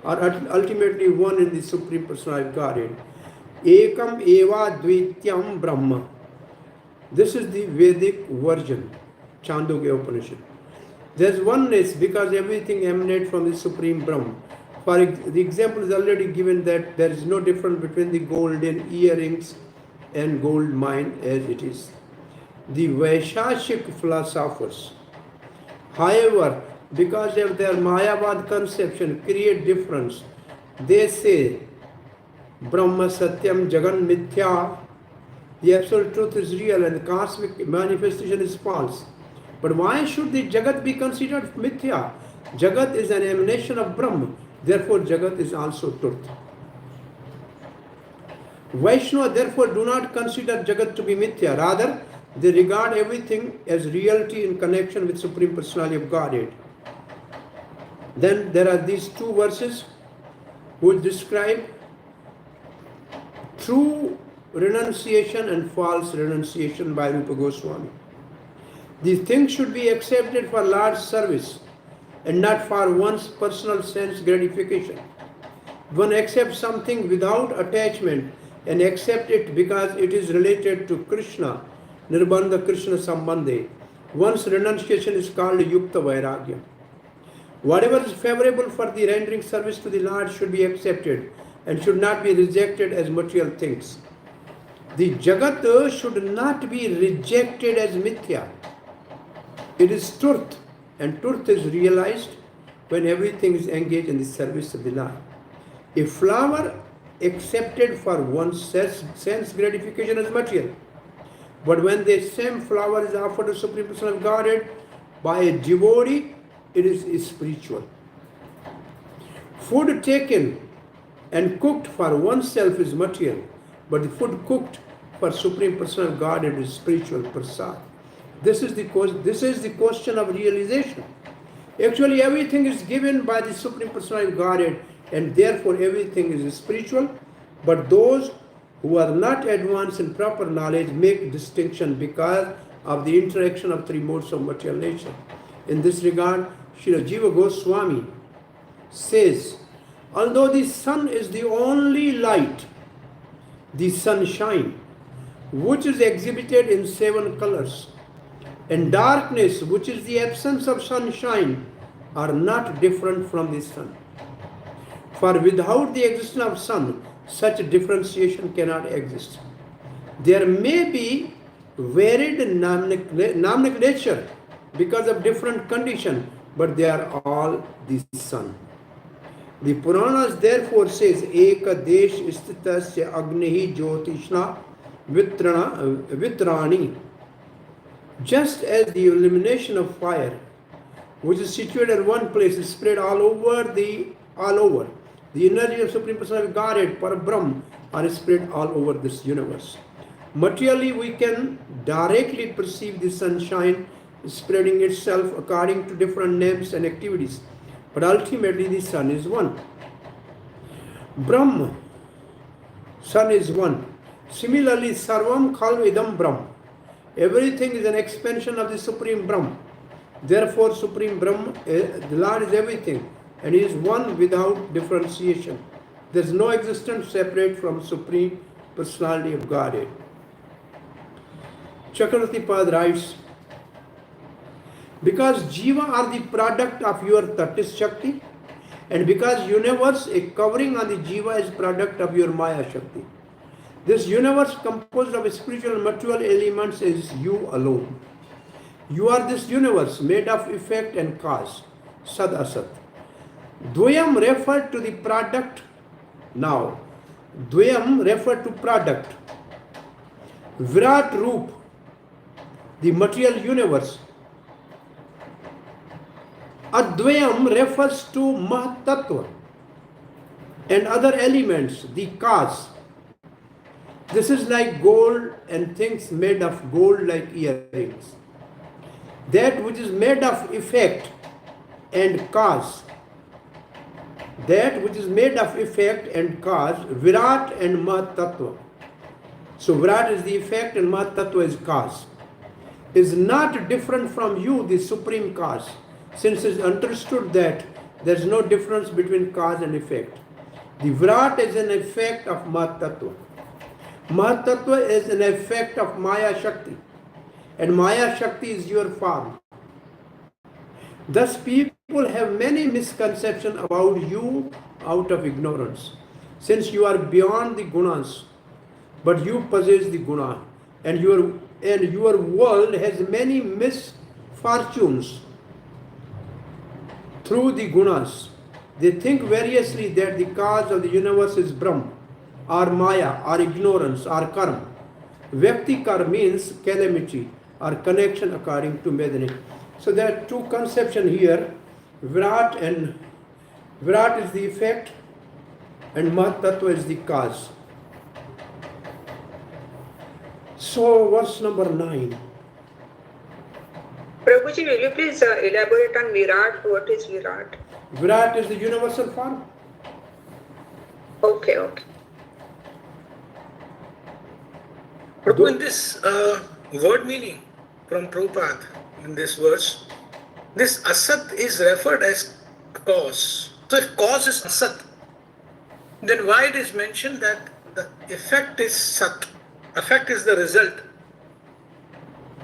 are ultimately one in the Supreme Personality of Godhead. Ekam eva dvityam Brahma. This is the Vedic version, Chandogya Upanishad. There is oneness because everything emanates from the Supreme Brahma. For the example is already given that there is no difference between the golden earrings and gold mine as it is. The Vaishashik philosophers, however, because of their Mayavad conception, create difference. They say, Brahma Satyam Jagan Mithya, the absolute truth is real and the cosmic manifestation is false. But why should the Jagat be considered Mithya? Jagat is an emanation of Brahma, therefore Jagat is also truth. Vaishnava therefore do not consider Jagat to be Mithya, rather they regard everything as reality in connection with Supreme Personality of Godhead. Then there are these two verses which describe true renunciation and false renunciation by Rupa Goswami. These things should be accepted for large service and not for one's personal sense gratification. One accepts something without attachment and accept it because it is related to Krishna, Nirbandha Krishna Sambandhe. One's renunciation is called Yukta Vairagya. Whatever is favorable for the rendering service to the Lord should be accepted and should not be rejected as material things. The Jagat should not be rejected as mithya. It is truth, and truth is realized when everything is engaged in the service of the Lord. A flower accepted for one's sense gratification is material, but when the same flower is offered to Supreme Personality of Godhead by a devotee, it is spiritual. Food taken and cooked for oneself is material, but the food cooked for Supreme Personality of Godhead is spiritual prasad. This is the question of realization. Actually, everything is given by the Supreme Personality of Godhead, and therefore everything is spiritual. But those who are not advanced in proper knowledge make distinction because of the interaction of three modes of material nature. In this regard, Srila Jiva Goswami says, although the sun is the only light, the sunshine, which is exhibited in 7 colors, and darkness, which is the absence of sunshine, are not different from the sun. For without the existence of sun, such differentiation cannot exist. There may be varied nomenclature because of different condition, but they are all the sun. The Puranas therefore says, Eka desh istitasya agnihi jyotishna vitrani. Just as the illumination of fire, which is situated in one place, is spread all over. The energy of Supreme Personality of Godhead, Parabrahm, are spread all over this universe. Materially, we can directly perceive the sunshine spreading itself according to different names and activities. But ultimately, the sun is one. Brahma, sun is one. Similarly, Sarvam Khalu Idam Brahma. Everything is an expansion of the Supreme Brahma. Therefore, Supreme Brahma, the Lord is everything, and He is one without differentiation. There is no existence separate from Supreme Personality of Godhead. Chakravarti Pad writes, because Jiva are the product of your Tatis Shakti, and because universe, a covering on the Jiva, is product of your Maya Shakti. This universe composed of spiritual and material elements is you alone. You are this universe made of effect and cause, Sad Asat. Dvayam referred to the product. Now, Dvayam referred to product. Virat Roop, the material universe. Advayam refers to Mahatattva and other elements, the cause. This is like gold and things made of gold like earrings. That which is made of effect and cause. That which is made of effect and cause, Virat and Mahatattva. So Virat is the effect and Mahatattva is cause. Is not different from you, the supreme cause, since it is understood that there is no difference between cause and effect. The Virat is an effect of Mahatattva. Mahatattva is an effect of Maya Shakti, and Maya Shakti is your form. Thus people have many misconceptions about you out of ignorance, since you are beyond the gunas, but you possess the guna, and your world has many misfortunes through the gunas. They think variously that the cause of the universe is Brahma, or Maya, or ignorance, or karma. Vyaktikar means calamity or connection according to Medani. So there are two conceptions here. Virat is the effect and Mahatattva is the cause. So verse number 9. Prabhuji, will you please elaborate on Virat? What is Virat? Virat is the universal form. Okay. Prabhu, in this word meaning from Prabhupada, in this verse, this asat is referred as cause. So if cause is asat, then why it is mentioned that the effect is sat? Effect is the result.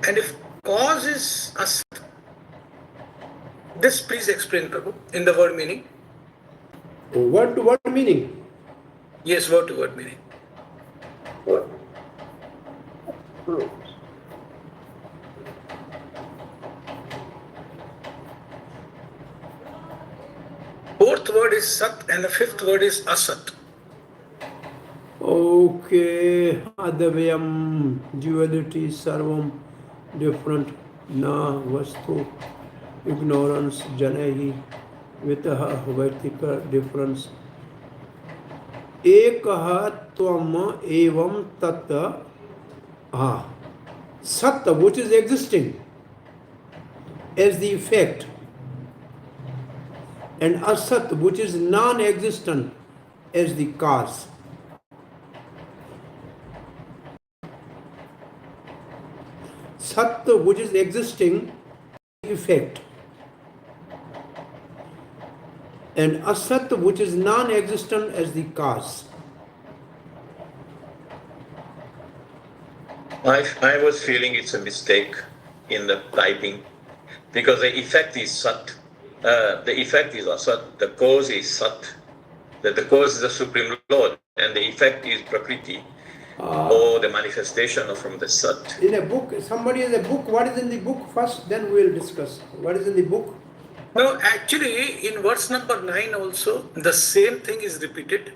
And if cause is asat, This please explain, Prabhu, in the word meaning. Word to word meaning? Yes, word to word meaning. Fourth word is sat and the fifth word is asat. Okay, adhyam, duality, sarvam, different, na, vastu, ignorance, janahi, vitaha, vertical, difference. Ekah tvam evam tat, sat, which is existing as the effect, and asat, which is non-existent as the cause. Sat, which is existing, effect, and asat, which is non-existent as the cause. I was feeling it's a mistake in the typing because the effect is sat. The effect is asat, the cause is sat, that the cause is the Supreme Lord, and the effect is Prakriti, or the manifestation from the sat. In a book, somebody has a book, what is in the book first, then we will discuss. What is in the book? No, actually, in verse number 9 also, the same thing is repeated.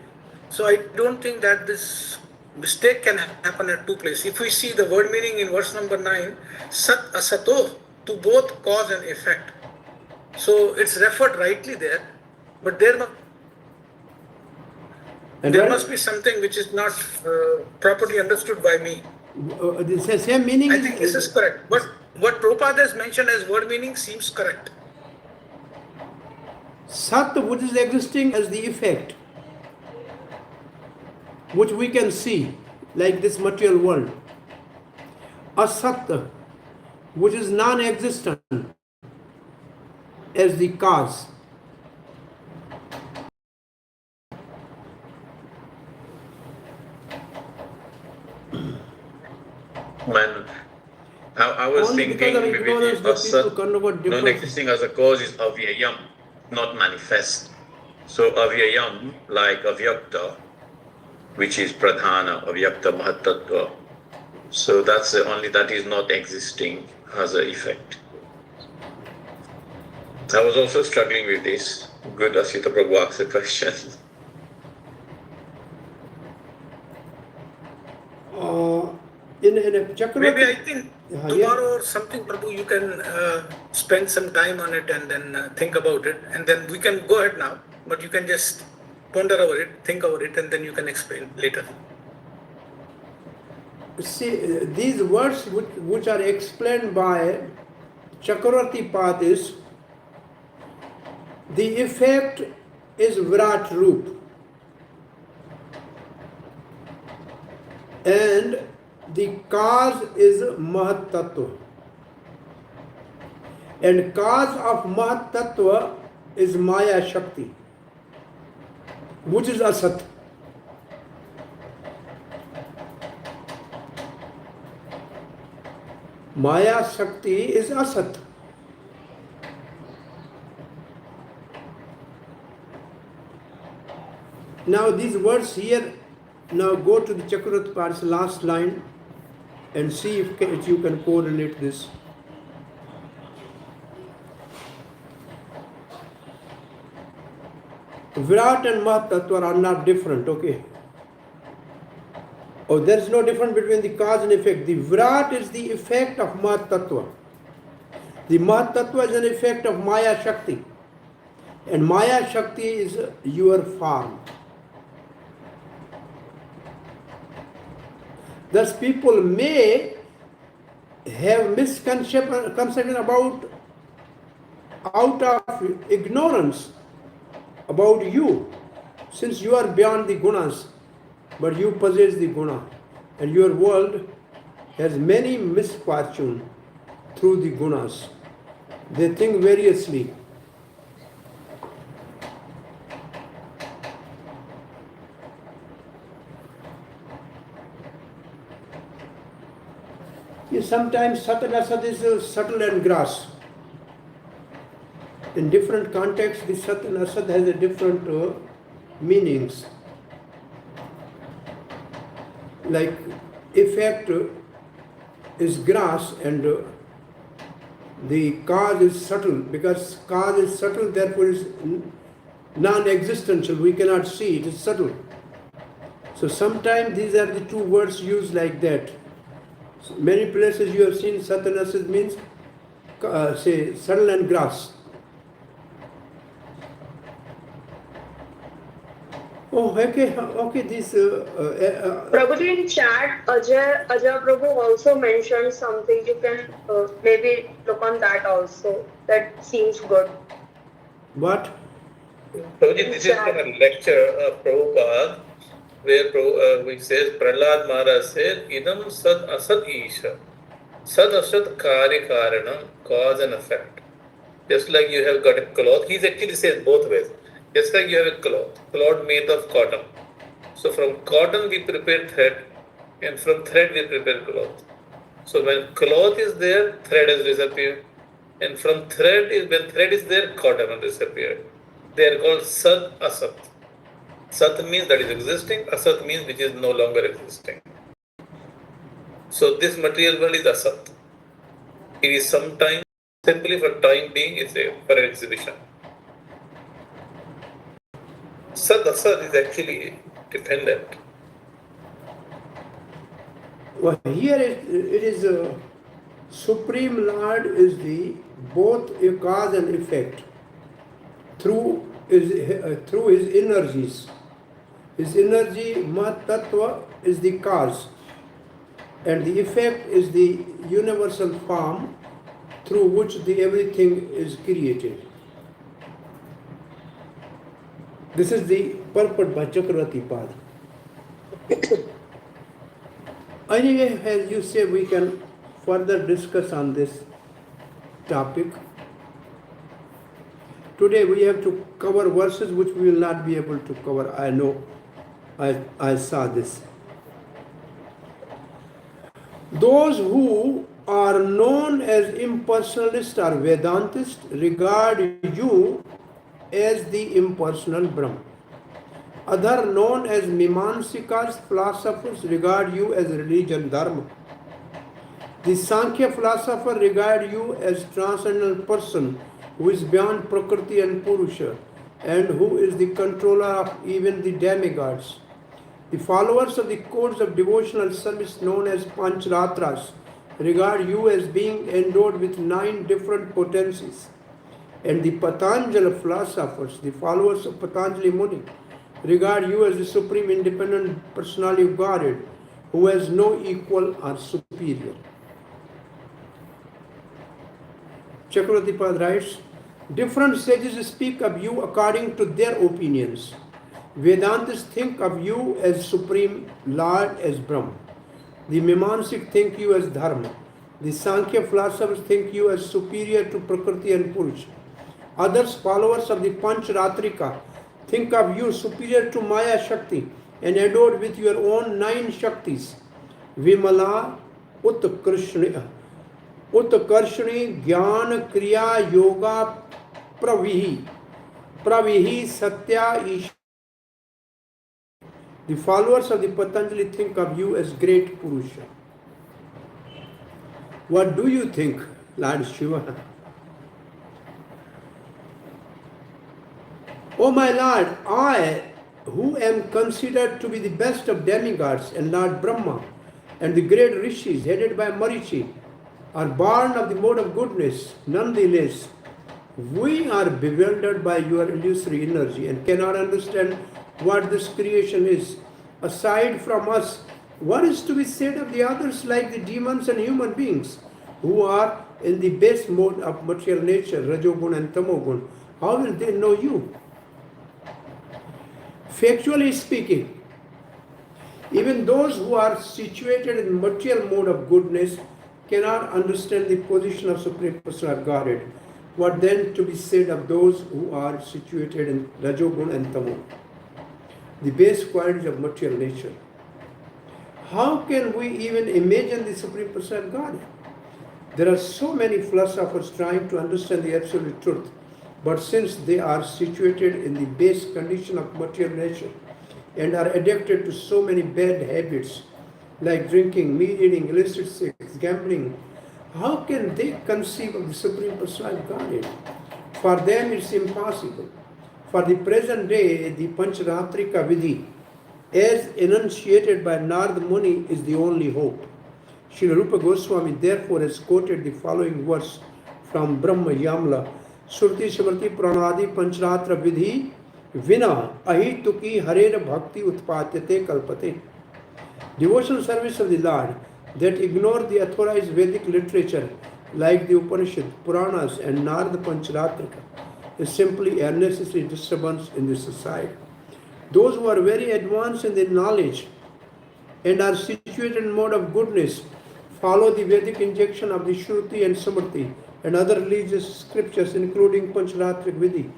So I don't think that this mistake can happen at two places. If we see the word meaning in verse number 9, sat asato, to both cause and effect. So it's referred rightly there, but there must be something which is not properly understood by me. The same meaning I think this is correct. But what Prabhupada has mentioned as word meaning seems correct. Sat, which is existing as the effect, which we can see, like this material world. Asat, which is non-existent as the cause. Man, I was Only thinking because of maybe ignorance the the people asat, convert different. non-existing as a cause is avyayam, not manifest. So avyayam, like avyakta, which is pradhana, avyakta mahatattva. So that's the only that is not existing as an effect. I was also struggling with this. Good, Asita Prabhu asked the question. In a Chakravarti, Maybe I think tomorrow or something, Prabhu, you can spend some time on it and then think about it. And then we can go ahead now, but you can just ponder over it, think over it, and then you can explain later. See, these words which are explained by Chakravarti path is, the effect is Virat Roop, and the cause is Mahat Tattva, and cause of Mahat Tattva is Maya Shakti, which is Asat. Maya Shakti is Asat. Now these words here, now go to the Chakravarti Path's last line and see if you can correlate this. Virat and Mahat Tattva are not different, okay? Oh, there is no difference between the cause and effect. The Virat is the effect of Mahat Tattva. The Mahat Tattva is an effect of Maya Shakti. And Maya Shakti is your form. Thus people may have misconception about, out of ignorance about you, since you are beyond the gunas, but you possess the guna, and your world has many misfortune through the gunas. They think variously. Sometimes Sat and Asat is subtle and gross. In different contexts, the Sat and Asat has a different meanings. Like effect is grass and the cause is subtle. Because cause is subtle, therefore is non-existential. We cannot see it is subtle. So sometimes these are the two words used like that. So many places you have seen Sat and Asat means say subtle and grass. Oh, okay. This. Prabhuji, in chat, Ajay Prabhu also mentioned something. You can maybe look on that also. That seems good. What? Prabhuji, this is from a lecture of Prabhupada, where which says Prahlad Maharaj said, "Idam sad asad isha, sad asad kari karanam, cause and effect." Just like you have got a cloth, he actually says both ways. Just like you have a cloth made of cotton. So from cotton we prepare thread, and from thread we prepare cloth. So when cloth is there, thread has disappeared, and from when thread is there, cotton has disappeared. They are called Sat Asat. Sat means that is existing, Asat means which is no longer existing. So this material world is Asat. It is sometimes simply for time being, it's for an exhibition. Sat Asat is actually dependent. Well, here it is Supreme Lord is the both a cause and effect through his energies. His energy, Mat Tattva, is the cause, and the effect is the universal form through which everything is created. This is the purport by Chakravarti Pada. Anyway, as you say, we can further discuss on this topic. Today we have to cover verses which we will not be able to cover. I know, I saw this. Those who are known as impersonalists or Vedantists regard you as the impersonal Brahma. Other known as Mimamsikas, philosophers, regard you as religion Dharma. The Sankhya philosopher regard you as transcendental person who is beyond Prakriti and Purusha and who is the controller of even the demigods. The followers of the codes of devotional service known as Pancharatras regard you as being endowed with 9 different potencies. And the Patanjali philosophers, the followers of Patanjali Muni, regard you as the supreme independent personality of Godhead who has no equal or superior. Chakravarti Pad writes, different sages speak of you according to their opinions. Vedantists think of you as supreme Lord, as Brahma. The Mimamsiks think you as Dharma. The Sankhya philosophers think you as superior to Prakriti and Purusha. Others, followers of the Pancharatrika, think of you superior to Maya Shakti and endowed with your own 9 Shaktis. Vimala, Utkarshani, Gyaan, Kriya, Yoga, Pravihi, Satya, Isha. The followers of the Patanjali think of you as great Purusha. What do you think, Lord Shiva? O my Lord, I, who am considered to be the best of demigods, and Lord Brahma, and the great rishis headed by Marichi, are born of the mode of goodness. Nonetheless, we are bewildered by your illusory energy and cannot understand what this creation is. Aside from us, what is to be said of the others like the demons and human beings who are in the base mode of material nature, Rajogun and Tamogun? How will they know you? Factually speaking, even those who are situated in material mode of goodness cannot understand the position of Supreme Personal Godhead. What then to be said of those who are situated in Rajogun and Tamo, the base qualities of material nature? How can we even imagine the Supreme Personal Godhead? There are so many philosophers trying to understand the absolute truth, But since they are situated in the base condition of material nature and are addicted to so many bad habits like drinking, meat eating, illicit sex, gambling, how can they conceive of the Supreme Personality of Godhead? For them it's impossible. For the present day, the Pancharatrika Vidhi, as enunciated by Narada Muni, is the only hope. Srila Rupa Goswami therefore has quoted the following verse from Brahma Yamla, Surti Smriti Pranadi Pancharatra Vidhi Vina Ahituki Harera Bhakti Utpatyate Kalpate. Devotional service of the Lord that ignore the authorized Vedic literature like the Upanishad, Puranas and Narada Pancharatrika is simply a necessary disturbance in the society. Those who are very advanced in their knowledge and are situated in mode of goodness follow the Vedic injection of the Shruti and Smriti and other religious scriptures including Pancharatric Vidhi.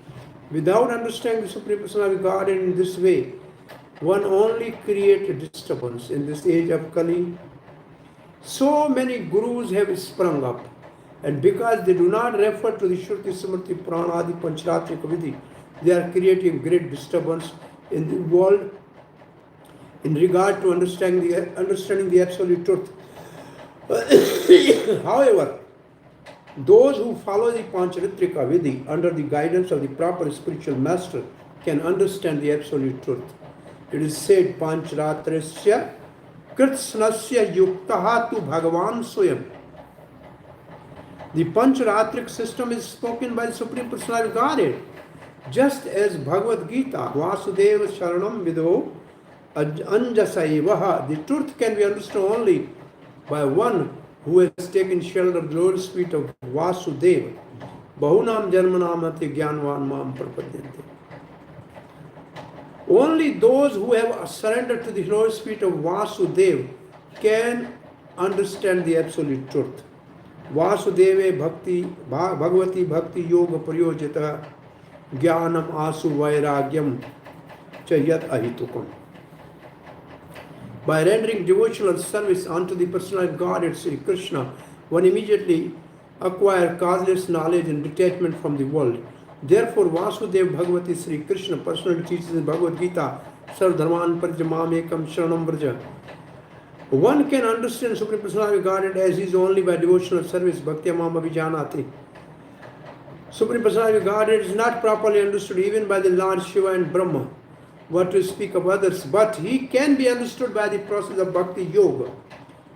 Without understanding the Supreme Personality of God in this way, one only creates a disturbance in this age of Kali. So many gurus have sprung up, and because they do not refer to the Shruti, Smriti, Purana, Adi, Pancharatric Vidhi, they are creating great disturbance in the world in regard to understanding the absolute truth. However, those who follow the Pancharatrika Vidhi under the guidance of the proper spiritual master can understand the absolute truth. It is said, Pancharatrasya Kritsnasya Yuktaha tu Bhagavan Swayam. The Pancharatric system is spoken by the Supreme Personality of Godhead. Just as Bhagavad Gita, Vasudeva Sharanam Vidho Anjasaivaha, the truth can be understood only by one who has taken shelter of the Lord's feet of Vasudeva. Bahunam Janmanamati Gyanvan Mam Prapadyante. Only those who have surrendered to the Lord's feet of Vasudeva can understand the absolute truth. Vasudeve Bhakti Bhagavati Bhakti Yoga Priyojita Gyanam Asu Vairagyam Chayat Ahitukam. By rendering devotional service unto the personal Godhead Sri Krishna, one immediately acquires causeless knowledge and detachment from the world. Therefore, Vasudeva Bhagavati Sri Krishna personally teaches in Bhagavad Gita, Sarvabhauma Parjamam Ekam Sharanam Vraja. One can understand Supreme Personality of Godhead as is only by devotional service, Bhakti Amam Abhijanati. Supreme Personality of Godhead is not properly understood even by the Lord Shiva and Brahma, what to speak of others, but he can be understood by the process of Bhakti Yoga.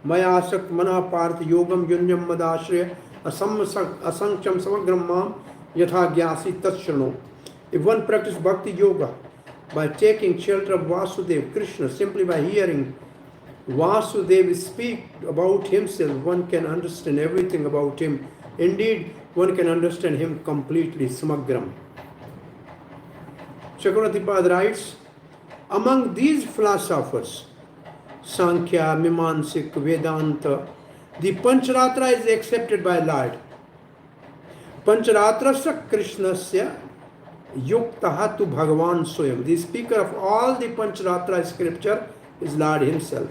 Maya Asak Mana Parth Yogam Yunyam Madashraya Asankham Samagram Mam Yatha Gyasi Tatshano. If one practices Bhakti Yoga by taking shelter of Vasudeva Krishna, simply by hearing Vasudeva speak about himself, one can understand everything about him. Indeed, one can understand him completely, samagram. Chakravartipad writes, among these philosophers, Sankhya, Mimansik, Vedanta, the Pancharatra is accepted by Lord. Pancharatrasya Krishnasya Yuktaha tu Bhagavan Swayam. The speaker of all the Pancharatra scripture is Lord himself.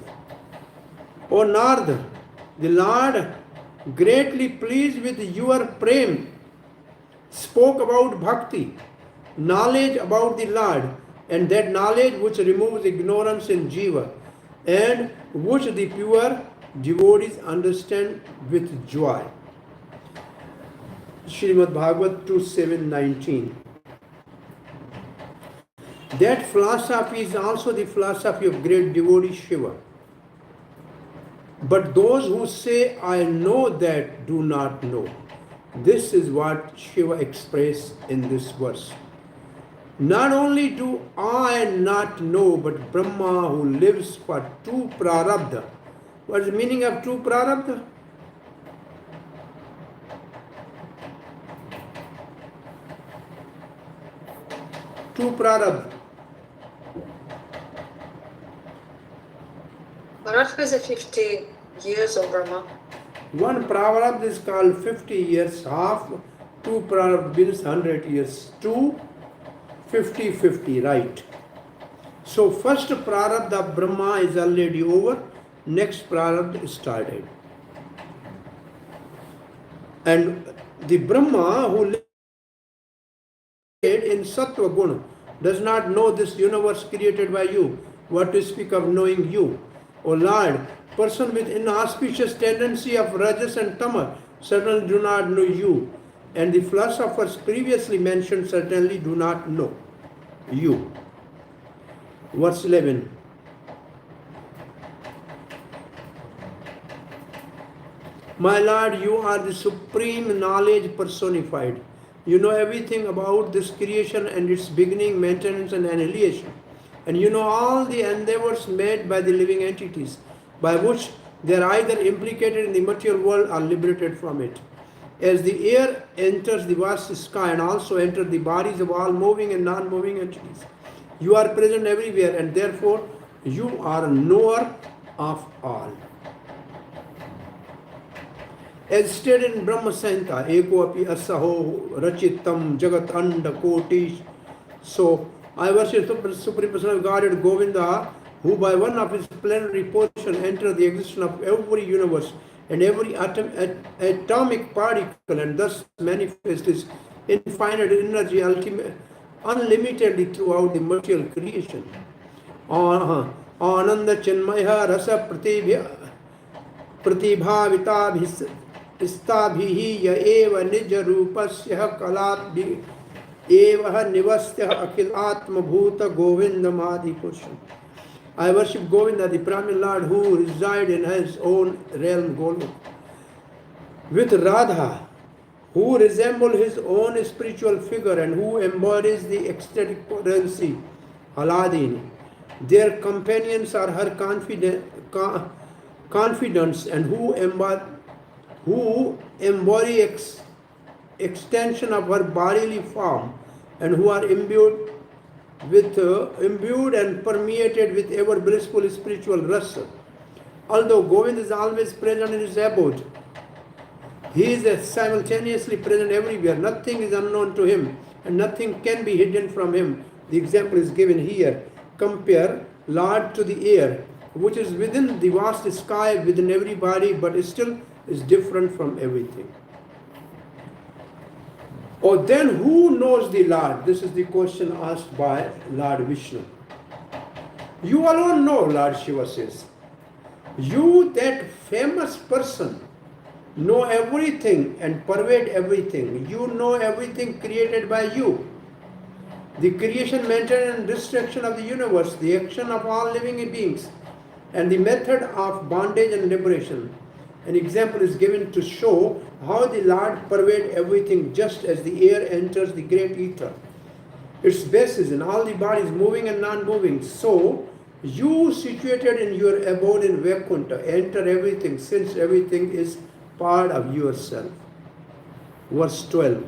O Narada, the Lord, greatly pleased with your prem, spoke about bhakti, knowledge about the Lord, and that knowledge which removes ignorance in jiva, and which the pure devotees understand with joy. Srimad Bhagavat 2.7.19. That philosophy is also the philosophy of great devotee Shiva. But those who say, I know that, do not know. This is what Shiva expressed in this verse. Not only do I not know, but Brahma, who lives for two prarabdha. What is the meaning of two prarabdha? Two prarabdha. What is the 50 years of Brahma? One prarabdha is called 50 years, half, two prarabdha means 100 years, two, 50, 50, right. So first prarabdha of Brahma is already over, next prarabdha started. And the Brahma who in Sattva Guna does not know this universe created by you, what to speak of knowing you. O Lord, person with inauspicious tendency of Rajas and Tama certainly do not know you, and the philosophers previously mentioned certainly do not know you. Verse 11. My Lord, you are the supreme knowledge personified. You know everything about this creation and its beginning, maintenance, and annihilation. And you know all the endeavors made by the living entities, by which they are either implicated in the material world or liberated from it. As the air enters the vast sky and also enters the bodies of all moving and non-moving entities, you are present everywhere, and therefore you are a knower of all. As stated in Brahma Samhita, Eko api asaho rachitam jagat anda kotish. So, I worship the Supreme Person of Godhead Govinda, who by one of his plenary portion entered the existence of every universe and every atomic particle, and thus manifests his infinite energy unlimitedly throughout the material creation. Ananda Chinmaya Rasa Pratibhavita Istabhihi ya eva nija rupasya kalat eva nivastya akilatma bhuta govindamadi purusham. I worship Govinda, the Brahmin Lord, who resides in his own realm Golok, with Radha, who resembles his own spiritual figure and who embodies the ecstatic potency, Haladini. Their companions are her confidants and who embody extension of her bodily form and who are imbued and permeated with ever blissful spiritual rasa. Although Govind is always present in his abode, he is simultaneously present everywhere. Nothing is unknown to him and nothing can be hidden from him. The example is given here. Compare Lord to the air, which is within the vast sky, within everybody, but still is different from everything. Oh, then who knows the Lord? This is the question asked by Lord Vishnu. You alone know, Lord Shiva says. You, that famous person, know everything and pervade everything. You know everything created by you. The creation, maintenance, and destruction of the universe, the action of all living beings, and the method of bondage and liberation. An example is given to show how the Lord pervades everything just as the air enters the great ether. Its basis in all the bodies moving and non-moving. So, you situated in your abode in Vaikuntha enter everything, since everything is part of yourself. Verse 12.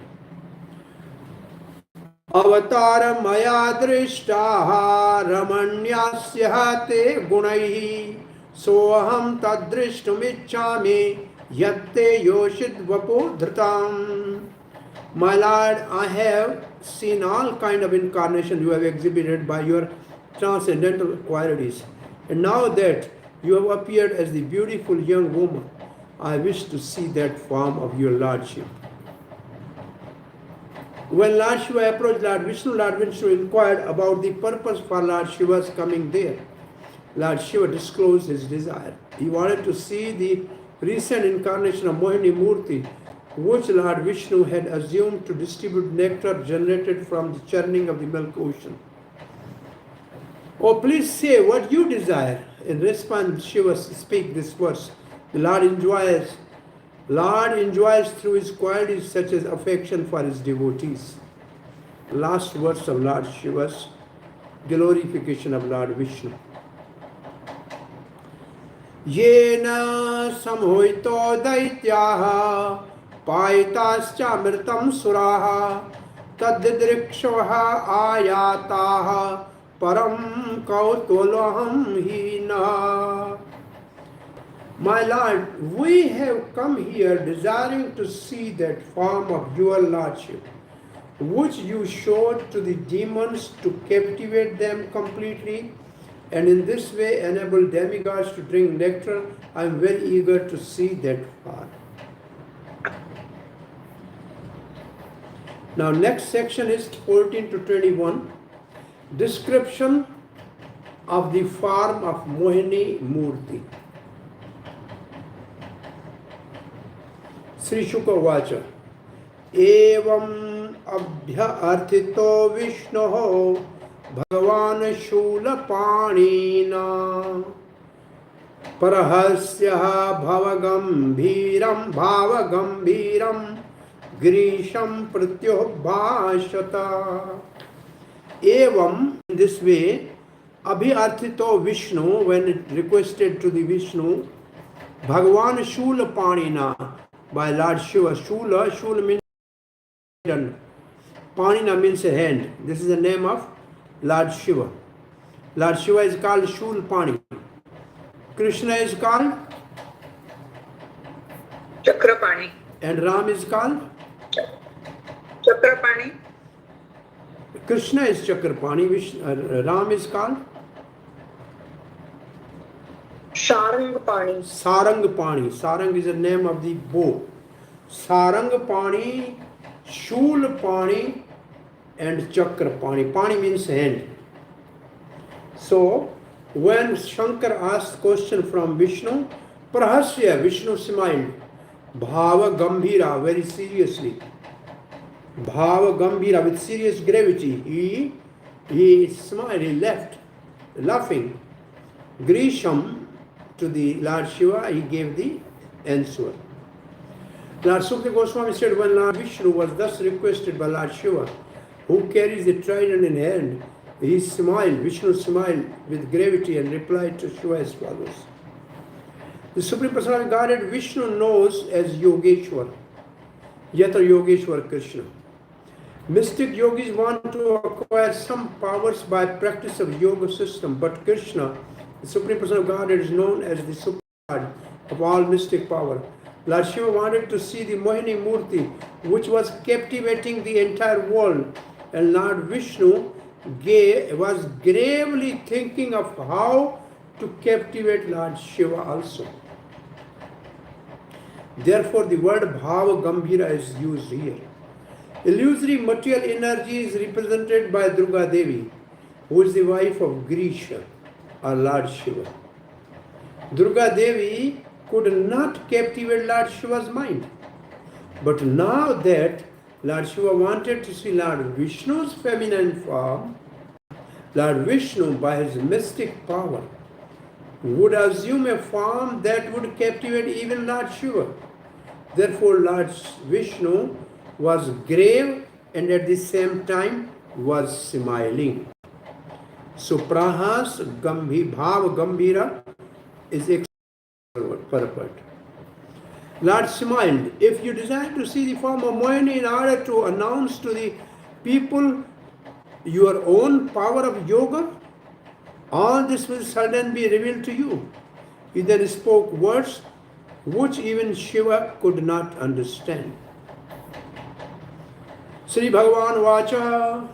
Avatar maya drishtaha ramanyasya te gunaihi soham tadrishtumichami yatte yoshid vapo dhritam. My Lord, I have seen all kind of incarnation you have exhibited by your transcendental qualities. And now that you have appeared as the beautiful young woman, I wish to see that form of your Lordship. When Lord Shiva approached Lord Vishnu inquired about the purpose for Lord Shiva's coming there. Lord Shiva disclosed his desire. He wanted to see the recent incarnation of Mohini Murti, which Lord Vishnu had assumed to distribute nectar generated from the churning of the milk ocean. Oh, please say what you desire. In response, Shiva speaks this verse. The Lord enjoys through his qualities such as affection for his devotees. Last verse of Lord Shiva's glorification of Lord Vishnu. Yena samhoito daityaha paitascha mritam suraha tadidrikshvaha ayataha param kautoloham hina. My Lord, we have come here desiring to see that form of your Lordship, which you showed to the demons to captivate them completely, and in this way enable demigods to drink nectar. I am very eager to see that part. Now next section is 14 to 21. Description of the form of Mohini Murti. Sri Shuka Vacha. Evam abhyarthito Vishnoho Bhagavan Shula Panina Parahasya Bhavagambhiram Grisham Pratyobhashata. Evam, in this way, Abhyarthito Vishnu, when it requested to the Vishnu, Bhagavan Shula Panina, by Lord Shiva. Shula means hand. Panina means a hand. This is the name of Lord Shiva. Lord Shiva is called Shul Pani. Krishna is called Chakrapani. and Ram is called Chakrapani. Krishna is Chakrapani, Ram is called Sharangpani. Sarangpani. Sarang is the name of the bow. Sarangpani, Shulpani and Chakrapani. Pani means hand. So, when Shankar asked question from Vishnu, Prahasya, Vishnu smiled. Bhava Gambhira, very seriously. Bhava Gambhira, with serious gravity. He smiled, he left, laughing. Grisham, to the Lord Shiva, he gave the answer. Lord Sukha Goswami said, when Lord Vishnu was thus requested by Lord Shiva, who carries the trident in hand, he smiled, Vishnu smiled with gravity and replied to Shiva as follows. The Supreme Personality of Godhead Vishnu knows as Yogeshwar, Yatra Yogeshwar Krishna. Mystic yogis want to acquire some powers by practice of yoga system, but Krishna, the Supreme Personality of Godhead, is known as the Supreme God of all mystic power. Lord Shiva wanted to see the Mohini Murti, which was captivating the entire world, and Lord Vishnu was gravely thinking of how to captivate Lord Shiva also. Therefore, the word Bhava Gambhira is used here. Illusory material energy is represented by Durga Devi, who is the wife of Grisha, or Lord Shiva. Durga Devi could not captivate Lord Shiva's mind. But now that Lord Shiva wanted to see Lord Vishnu's feminine form, Lord Vishnu, by his mystic power, would assume a form that would captivate even Lord Shiva. Therefore, Lord Vishnu was grave and at the same time was smiling. So, Prahas Bhava Gambhira is purport. Lord smiled. If you desire to see the form of Mohini in order to announce to the people your own power of yoga, all this will suddenly be revealed to you. He then spoke words which even Shiva could not understand. Sri Bhagavan Vacha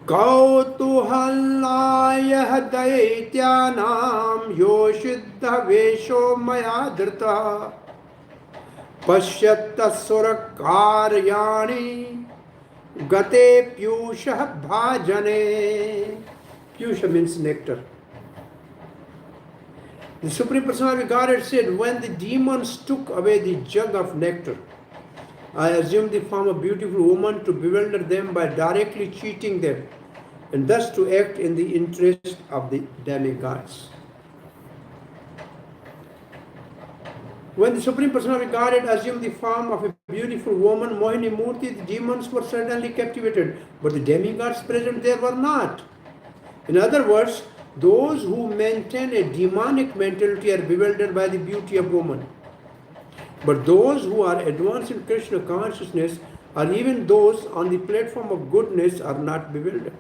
Kautuhalaya Daityanam Yoshiddha Vesho Maya Dhrita Pashyatta Surakaryani Gate Pyusha Bhajane. Pyusha means nectar. The Supreme Personality of Godhead said, when the demons took away the jug of nectar, I assumed the form of beautiful woman to bewilder them by directly cheating them, and thus to act in the interest of the demigods. When the Supreme Personality of Godhead assumed the form of a beautiful woman, Mohini Murti, the demons were suddenly captivated, but the demigods present there were not. In other words, those who maintain a demonic mentality are bewildered by the beauty of woman. But those who are advanced in Krishna consciousness, or even those on the platform of goodness, are not bewildered.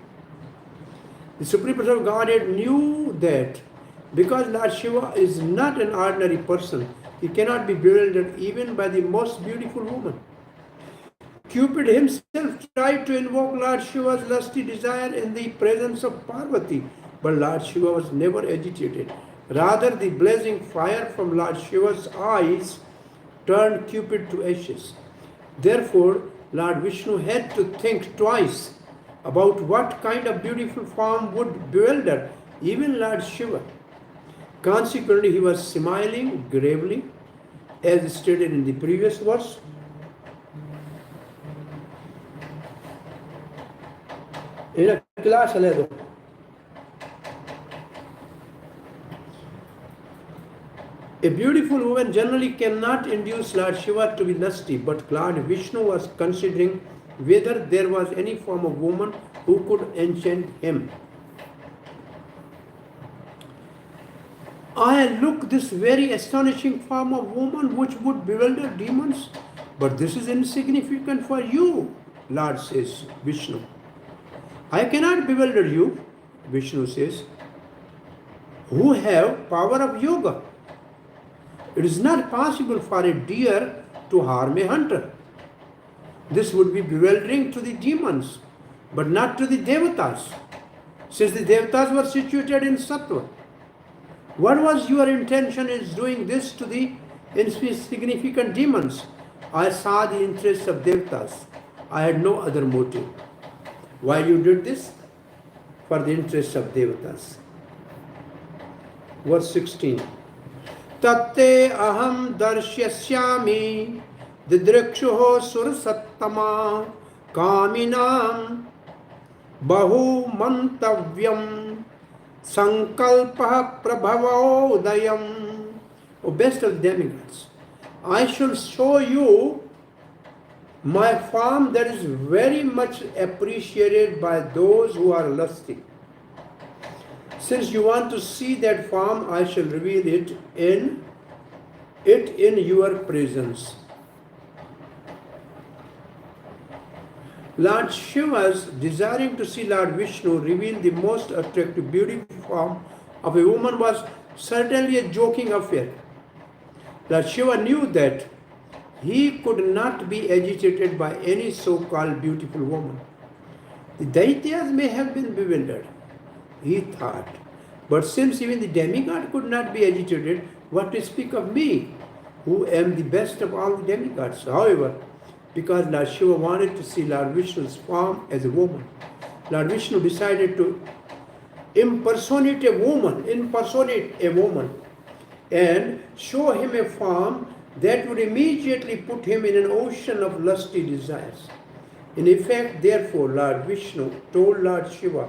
The Supreme Personality of Godhead knew that because Lord Shiva is not an ordinary person, he cannot be bewildered even by the most beautiful woman. Cupid himself tried to invoke Lord Shiva's lusty desire in the presence of Parvati, but Lord Shiva was never agitated. Rather, the blazing fire from Lord Shiva's eyes turned Cupid to ashes. Therefore, Lord Vishnu had to think twice about what kind of beautiful form would bewilder even Lord Shiva. Consequently, he was smiling gravely, as stated in the previous verse. In a class, a beautiful woman generally cannot induce Lord Shiva to be lusty, but Lord Vishnu was considering whether there was any form of woman who could enchant him. Look, this very astonishing form of woman which would bewilder demons, but this is insignificant for you, Lord says Vishnu. I cannot bewilder you, Vishnu says, who have power of yoga. It is not possible for a deer to harm a hunter. This would be bewildering to the demons, but not to the devatas, since the devatas were situated in sattva. What was your intention in doing this to the insignificant demons? I saw the interests of devatas. I had no other motive. Why you did this? For the interests of devatas. Verse 16. Tatte aham darsyasyami didrikshuho sursattama kaminam bahu mantavyam sankalpa prabhavaodayam. O best of demigods, I shall show you my form that is very much appreciated by those who are lusty. Since you want to see that form, I shall reveal it in your presence. Lord Shiva's desiring to see Lord Vishnu reveal the most attractive, beautiful form of a woman was certainly a joking affair. Lord Shiva knew that he could not be agitated by any so-called beautiful woman. The Daityas may have been bewildered, he thought. But since even the demigod could not be agitated, what to speak of me, who am the best of all the demigods? However, because Lord Shiva wanted to see Lord Vishnu's form as a woman, Lord Vishnu decided to impersonate a woman, and show him a form that would immediately put him in an ocean of lusty desires. In effect, therefore, Lord Vishnu told Lord Shiva,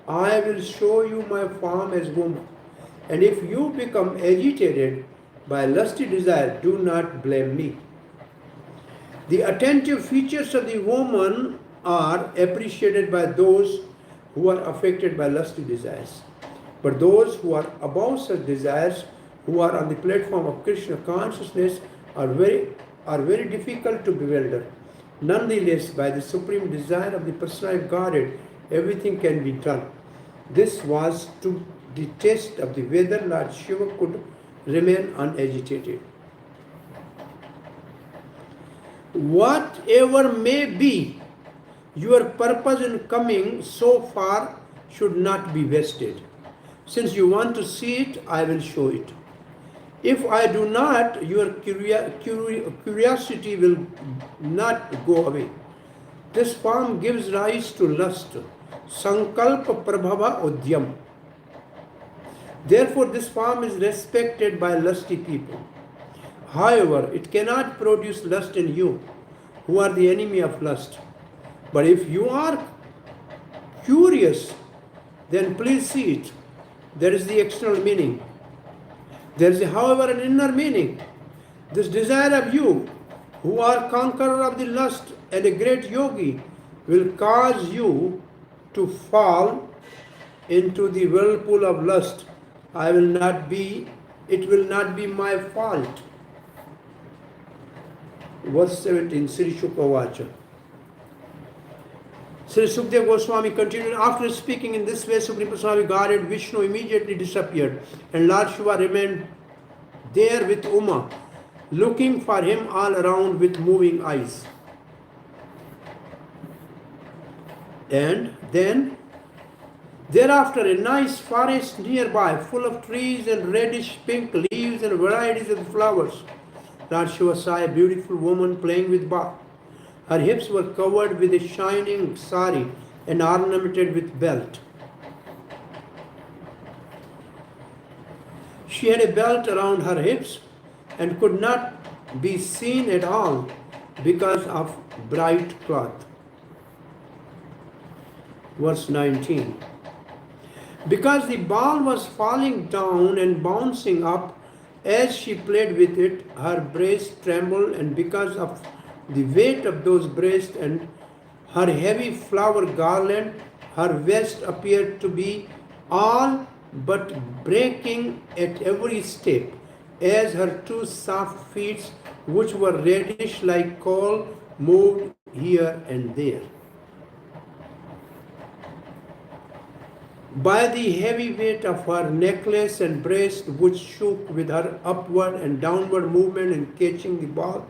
I will show you my form as woman, and if you become agitated by lusty desire, do not blame me. The attentive features of the woman are appreciated by those who are affected by lusty desires. But those who are above such desires, who are on the platform of Krishna consciousness, are very difficult to bewilder. Nonetheless, by the supreme desire of the personalized Godhead, everything can be done. This was to the test of the whether Lord Shiva could remain unagitated. Whatever may be your purpose in coming so far should not be wasted. Since you want to see it, I will show it. If I do not, your curiosity will not go away. This form gives rise to lust, sankalpa prabhava adhyan. Therefore, this form is respected by lusty people. However, it cannot produce lust in you, who are the enemy of lust. But if you are curious, then please see it. That is the external meaning. There is, however, an inner meaning. This desire of you, who are conqueror of the lust and a great yogi, will cause you to fall into the whirlpool of lust. It will not be my fault. Verse 17, Sri Shukavacha. Sri Sukdev Goswami continued, after speaking in this way, Supreme Personality Godhead Vishnu immediately disappeared, and Lord Shiva remained there with Uma, looking for him all around with moving eyes. And then, thereafter, a nice forest nearby, full of trees and reddish pink leaves and varieties of flowers. Lord Shiva saw a beautiful woman playing with Her hips were covered with a shining sari and ornamented with belt. She had a belt around her hips and could not be seen at all because of bright cloth. Verse 19. Because the ball was falling down and bouncing up as she played with it, her breasts trembled, and because of the weight of those breasts and her heavy flower garland, her waist appeared to be all but breaking at every step, as her two soft feet, which were reddish like coal, moved here and there. By the heavy weight of her necklace and breast, which shook with her upward and downward movement in catching the ball,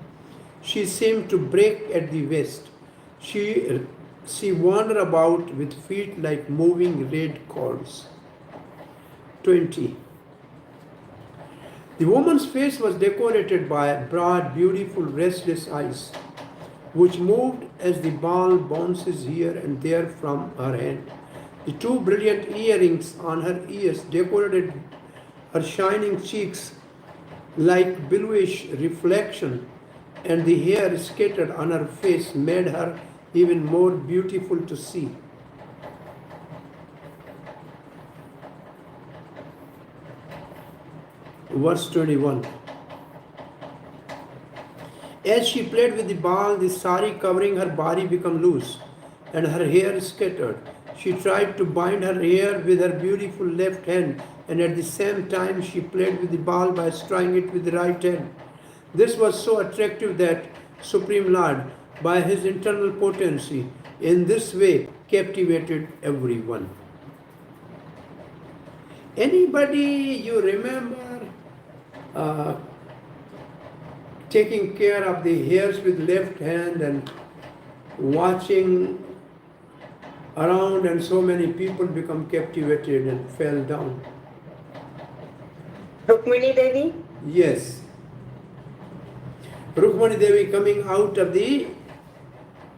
she seemed to break at the waist. She wandered about with feet like moving red cords. 20. The woman's face was decorated by broad, beautiful, restless eyes, which moved as the ball bounces here and there from her hand. The two brilliant earrings on her ears decorated her shining cheeks like bluish reflection, and the hair scattered on her face made her even more beautiful to see. Verse 21. As she played with the ball, the sari covering her body became loose, and her hair scattered. She tried to bind her hair with her beautiful left hand, and at the same time she played with the ball by striking it with the right hand. This was so attractive that Supreme Lord, by his internal potency, in this way captivated everyone. Anybody you remember taking care of the hairs with left hand and watching around, and so many people become captivated and fell down? Rukmini Devi? Yes. Rukmini Devi coming out of the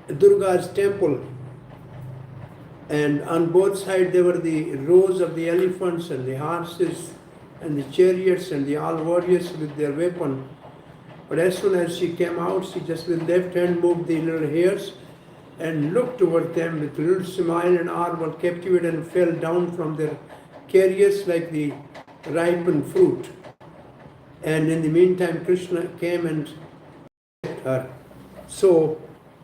Durga's temple, and on both sides there were the rows of the elephants and the horses and the chariots and the all warriors with their weapon. But as soon as she came out, she just with left hand moved the little hairs and looked toward them with a little smile, and all were captivated and fell down from their carriers like the ripened fruit. And in the meantime, Krishna came and kept her. So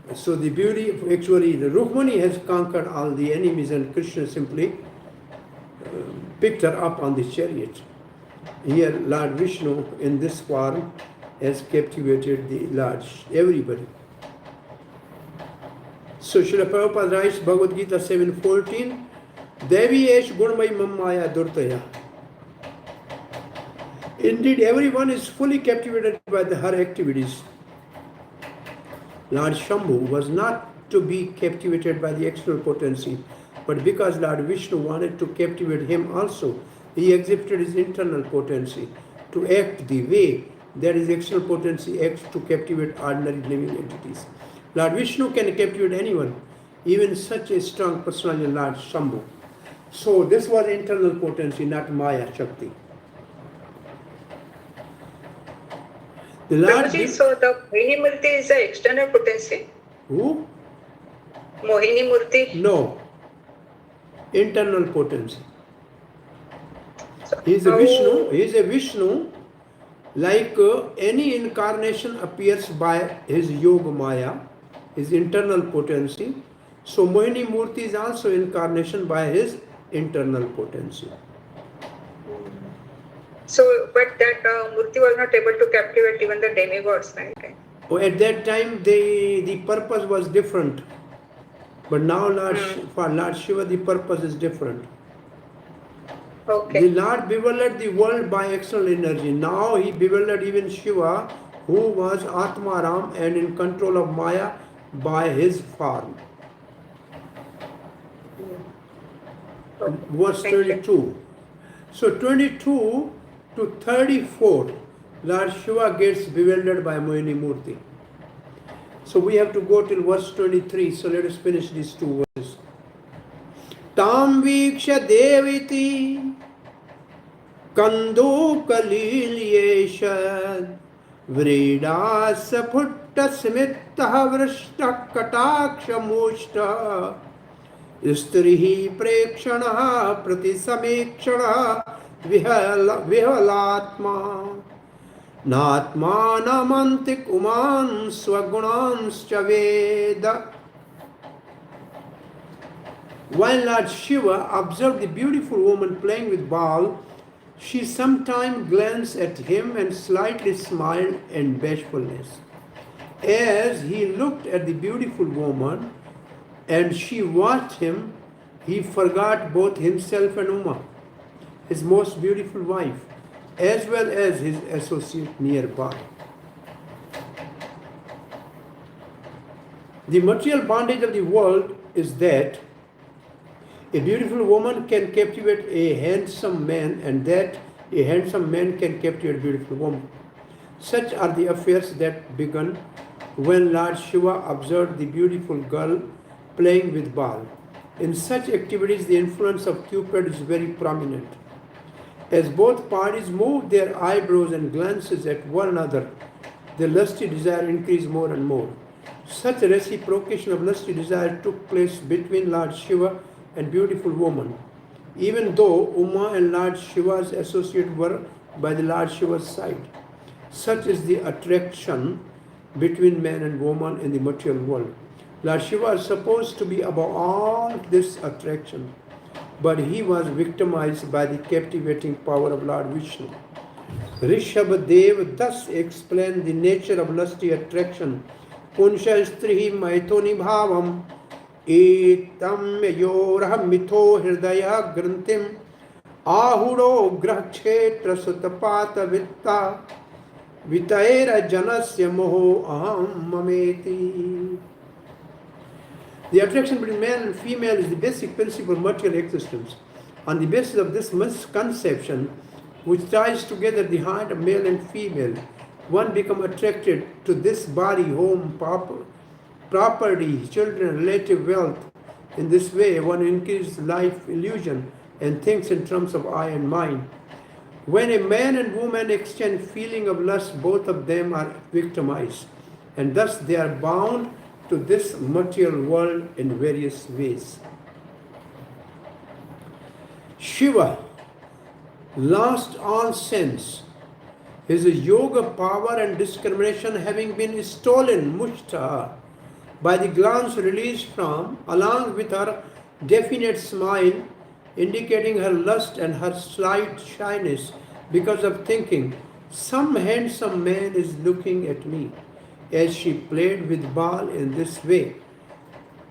the beauty, actually, the Rukmani has conquered all the enemies, and Krishna simply picked her up on the chariot. Here, Lord Vishnu in this form has captivated the Lord, everybody. So Srila Prabhupada writes, Bhagavad Gita 7:14, Devi esh gunmai mammaya durtaya. Indeed, everyone is fully captivated by her activities. Lord Shambhu was not to be captivated by the external potency, but because Lord Vishnu wanted to captivate him also, he exhibited his internal potency to act the way that his external potency acts to captivate ordinary living entities. Lord Vishnu can captivate anyone, even such a strong personality, Lord Shambhu. So this was internal potency, not Maya Shakti. The Lord Prabhuji, so the Mohini Murti is the external potency. Who? Mohini Murti. No. Internal potency. So He is a Vishnu, like any incarnation appears by his yoga maya, his internal potency. So Mohini Murti is also incarnation by his internal potency. So, but that Murti was not able to captivate even the demigods, right? Oh, at that time, the purpose was different. But now for Lord Shiva, the purpose is different. Okay. The Lord bewildered the world by external energy. Now he bewildered even Shiva, who was Atmaram and in control of Maya by his form. Verse 22. So 22 to 34, Lord Shiva gets bewildered by Mohini Murti. So we have to go till verse 23. So let us finish these two verses. Tam viksha deviti kando kalilyeshad vridasa phutta smitta vrishta kataksha mushta strihi prekshana pratisamekshana vihalatma natmanamantik uman swagunanscha veda. While Lord Shiva observed the beautiful woman playing with ball, she sometimes glanced at him and slightly smiled in bashfulness. As he looked at the beautiful woman and she watched him, he forgot both himself and Uma, his most beautiful wife, as well as his associate nearby. The material bondage of the world is that a beautiful woman can captivate a handsome man, and that a handsome man can captivate a beautiful woman. Such are the affairs that began when Lord Shiva observed the beautiful girl playing with ball. In such activities, the influence of Cupid is very prominent. As both parties moved their eyebrows and glances at one another, their lusty desire increased more and more. Such a reciprocation of lusty desire took place between Lord Shiva and beautiful woman, even though Uma and Lord Shiva's associate were by the Lord Shiva's side. Such is the attraction between man and woman in the material world. Lord Shiva is supposed to be above all this attraction, but he was victimized by the captivating power of Lord Vishnu. Rishabhadev thus explained the nature of lusty attraction. Punsha strihi maitoni bhavam etam yorah mitho hridaya grantim ahuro grahkshetra sutapata vitta vitaera janasya moho aham mameti. The attraction between man and female is the basic principle of material existence. On the basis of this misconception, which ties together the heart of male and female, one becomes attracted to this body, home, property, children, relative wealth. In this way, one increases life illusion and thinks in terms of I and mine. When a man and woman exchange feeling of lust, both of them are victimized, and thus they are bound to this material world in various ways. Shiva lost all sense, his yoga power and discrimination having been stolen, mushta, by the glance released from, along with her definite smile, indicating her lust and her slight shyness because of thinking, some handsome man is looking at me. As she played with ball in this way,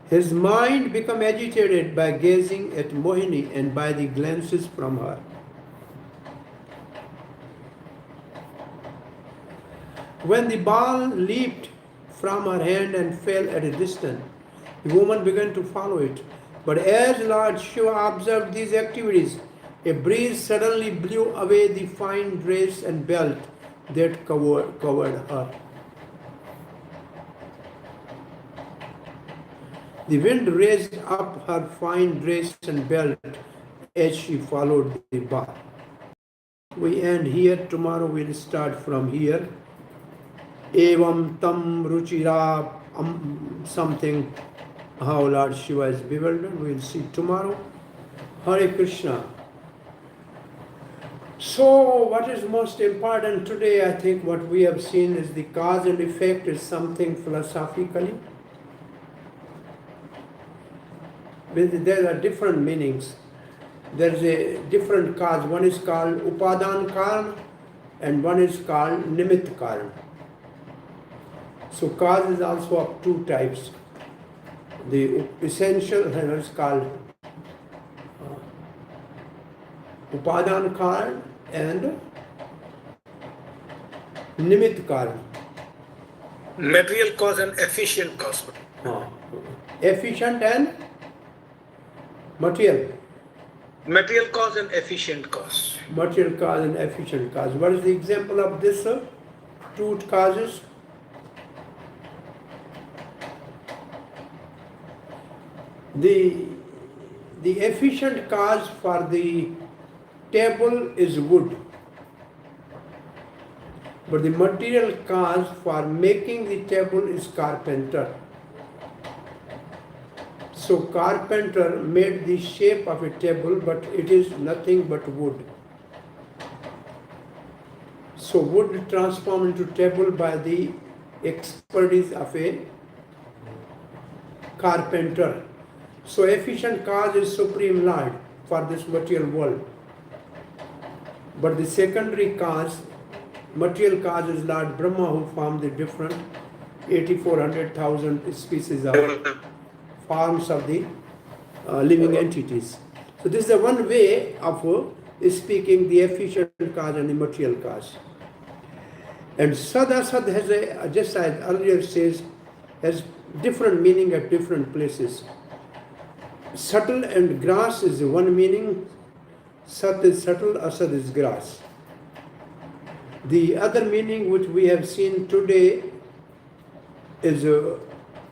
his mind became agitated by gazing at Mohini and by the glances from her. When the ball leaped from her hand and fell at a distance, the woman began to follow it. But as Lord Shiva observed these activities, a breeze suddenly blew away the fine dress and belt that covered her. The wind raised up her fine dress and belt as she followed the ball. We end here. Tomorrow we'll start from here. Evam tam ruchira something, how Lord Shiva is bewildered. We'll see tomorrow. Hare Krishna. So what is most important today? I think what we have seen is the cause and effect is something philosophically. There are different meanings. There is a different cause. One is called upadan karana and one is called nimitta karana. So cause is also of two types. The essential is called upadan karana and nimitta karana. Material cause and efficient cause. Efficient and material. Material cause and efficient cause. Material cause and efficient cause. What is the example of this two causes? The efficient cause for the table is wood, but the material cause for making the table is carpenter. So carpenter made the shape of a table, but it is nothing but wood. So wood transformed into table by the expertise of a carpenter. So efficient cause is Supreme Lord for this material world. But the secondary cause, material cause, is Lord Brahma, who formed the different 8400,000 species of forms of the living entities. So this is the one way of speaking the efficient cause and the material cause. And Sad Asad has a, just as earlier says, has different meaning at different places. Subtle and grass is one meaning. Sat is subtle, Asad is grass. The other meaning which we have seen today is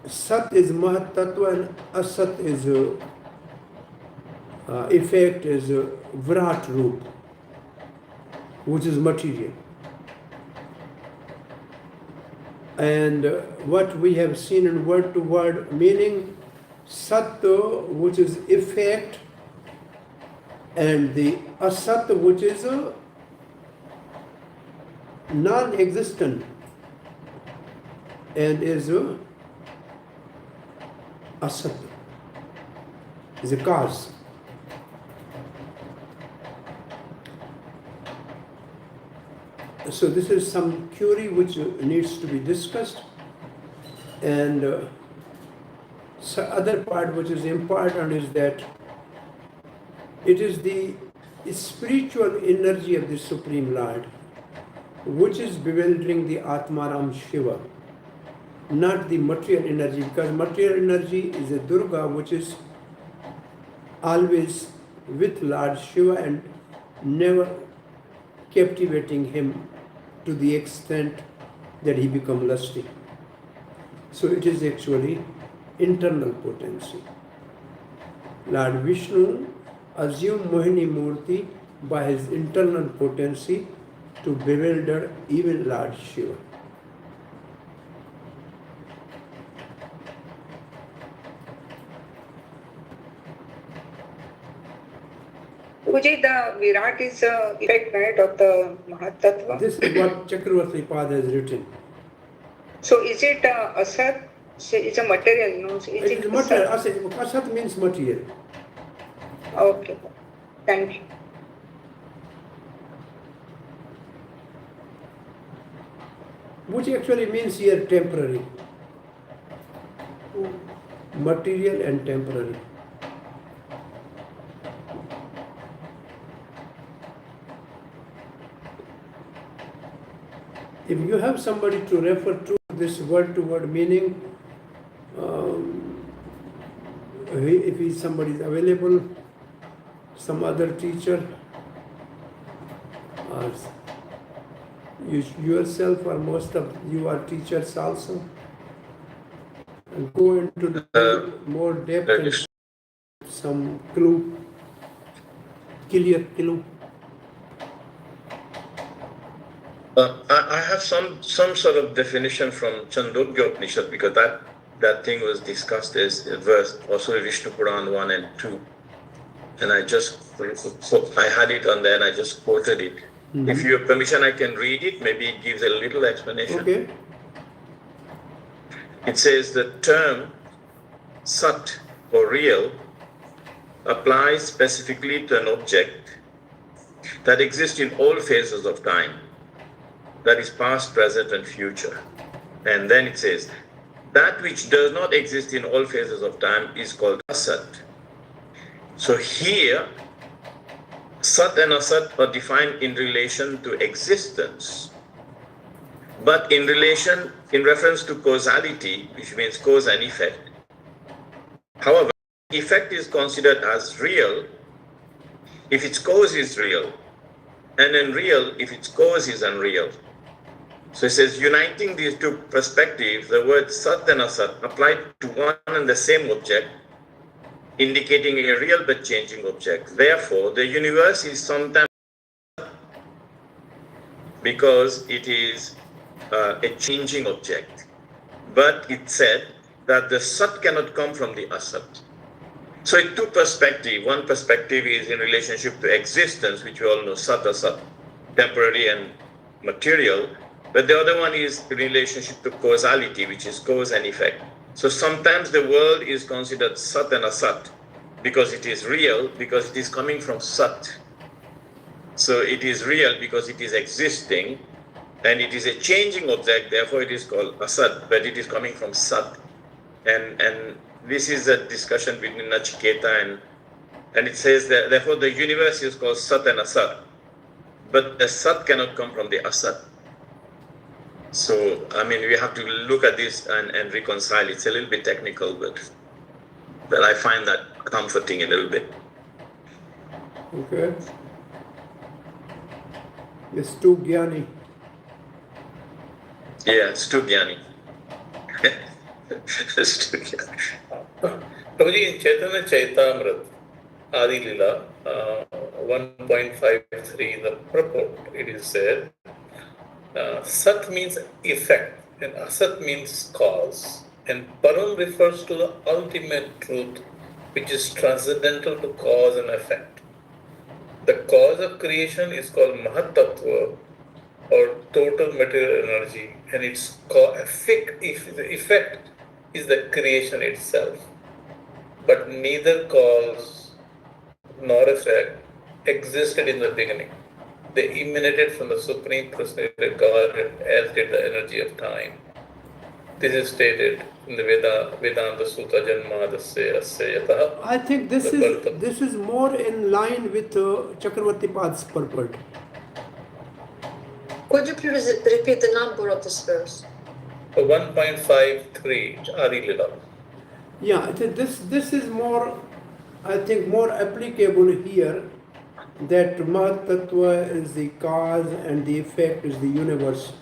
Sat is Mahat Tattva and Asat is effect, is Vrat Roop, which is material. And what we have seen in word to word meaning, Sat, which is effect, and the Asat, which is non-existent and is Asat, is a cause. So this is some theory which needs to be discussed, and other part which is important is that it is the spiritual energy of the Supreme Lord which is bewildering the Atmaram Shiva, not the material energy, because material energy is a Durga which is always with Lord Shiva and never captivating him to the extent that he becomes lusty. So it is actually internal potency. Lord Vishnu assumed Mohini Murti by his internal potency to bewilder even Lord Shiva. Puji, the Virat is a effect, right, of the Mahatattva? This is what Chakravarti Pad has written. So is it Asat? It's a material, no? So It is material. Asat means material. Okay, thank you. Which actually means here temporary. Material and temporary. If you have somebody to refer to this word-to-word meaning, if somebody is available, some other teacher, or you yourself, or most of you are teachers also, and go into the more depth and some clue, clear clue. I have some sort of definition from Chandogya Upanishad, because that thing was discussed as a verse, also Vishnu Puran 1 and 2. And I had it on there and I just quoted it. Mm-hmm. If you have permission, I can read it. Maybe it gives a little explanation. Okay. It says the term Sat or real applies specifically to an object that exists in all phases of time. That is past, present, and future. And then it says, that which does not exist in all phases of time is called Asat. So here, Sat and Asat are defined in relation to existence, but in reference to causality, which means cause and effect. However, effect is considered as real if its cause is real, and unreal if its cause is unreal. So it says, uniting these two perspectives, the word Sat and Asat applied to one and the same object indicating a real but changing object. Therefore, the universe is sometimes because it is a changing object. But it said that the sat cannot come from the asat. So in two perspectives. One perspective is in relationship to existence, which we all know, sat asat, temporary and material. But the other one is in relationship to causality, which is cause and effect. So sometimes the world is considered sat and asat because it is real, because it is coming from sat. So it is real because it is existing, and it is a changing object, therefore it is called asat, but it is coming from sat. And this is a discussion between Nachiketa and it says that therefore the universe is called sat and asat, but the sat cannot come from the asat. So, I mean, we have to look at this and reconcile. It's a little bit technical, but I find that comforting a little bit. Okay. It's too gyani. Yeah, it's too gyani. It's too gyani. Prabhuji, in Chaitanya Chaitamrit, Adi Lila, 1.53, the purport, it is said, Sat means effect and Asat means cause. And Param refers to the ultimate truth, which is transcendental to cause and effect. The cause of creation is called Mahatattva, or total material energy, and its effect is the creation itself. But neither cause nor effect existed in the beginning. They emanated from the Supreme Personality of Godhead, as did the energy of time. This is stated in the Vedanta Sutta Janmadasya Asya Yataha. I think this is more in line with Chakravarti Pad's purport. Could you please repeat the number of this verse? 1.53 Adi Lila. Yeah, this is more, I think, more applicable here, that Mahat Tattva is the cause and the effect is the universe.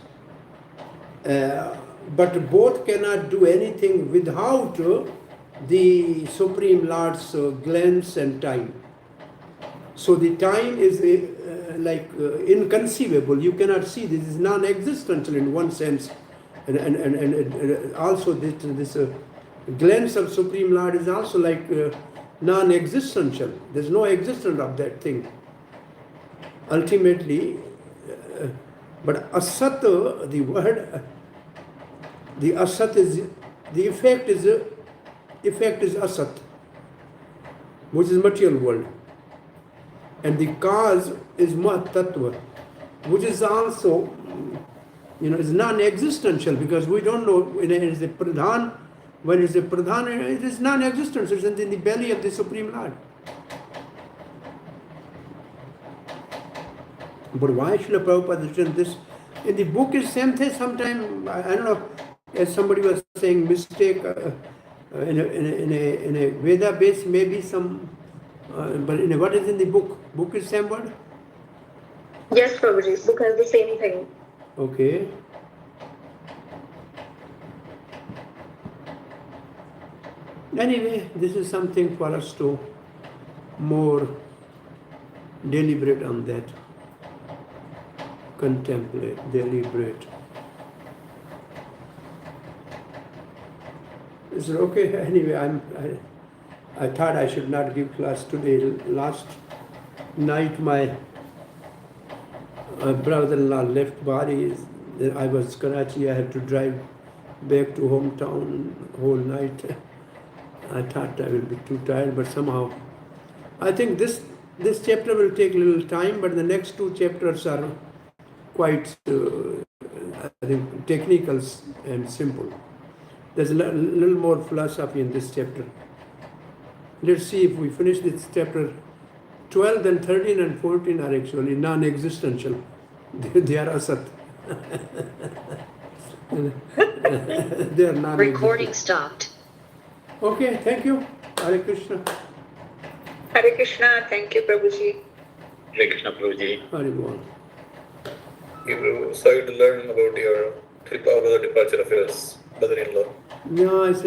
But both cannot do anything without the Supreme Lord's glance and time. So the time is inconceivable. You cannot see. This is non-existential in one sense. And also this glance of Supreme Lord is also like non-existential. There's no existence of that thing. Ultimately, but asat, the word, the asat is, the effect is asat, which is material world. And the cause is Mahat Tattva, which is also, is non-existential, because we don't know when it is a pradhan, when it is a pradhan, it is non-existential, it's in the belly of the Supreme Lord. But why Srila Prabhupada has written this? In the book is same thing, sometime, I don't know, as somebody was saying, mistake, in a Veda base, maybe some, but in what is in the book? Book is same word? Yes, Prabhuji, book has the same thing. Okay. Anyway, this is something for us to more deliberate on that. Contemplate, deliberate. Is it okay? Anyway, I thought I should not give class today. Last night my brother-in-law left body. I was Karachi. I had to drive back to hometown whole night. I thought I will be too tired, but somehow I think this chapter will take a little time, but the next two chapters are quite, I think, technical and simple. There's a little more philosophy in this chapter. Let's see if we finish this chapter. 12 and 13 and 14 are actually non-existential. They are asat. They are non-existential. Recording stopped. Okay, thank you. Hare Krishna. Hare Krishna, thank you, Prabhuji. Hare Krishna, Prabhuji. Hare Bol. Sorry to learn about your trip over the departure of your brother-in-law. Yeah, I said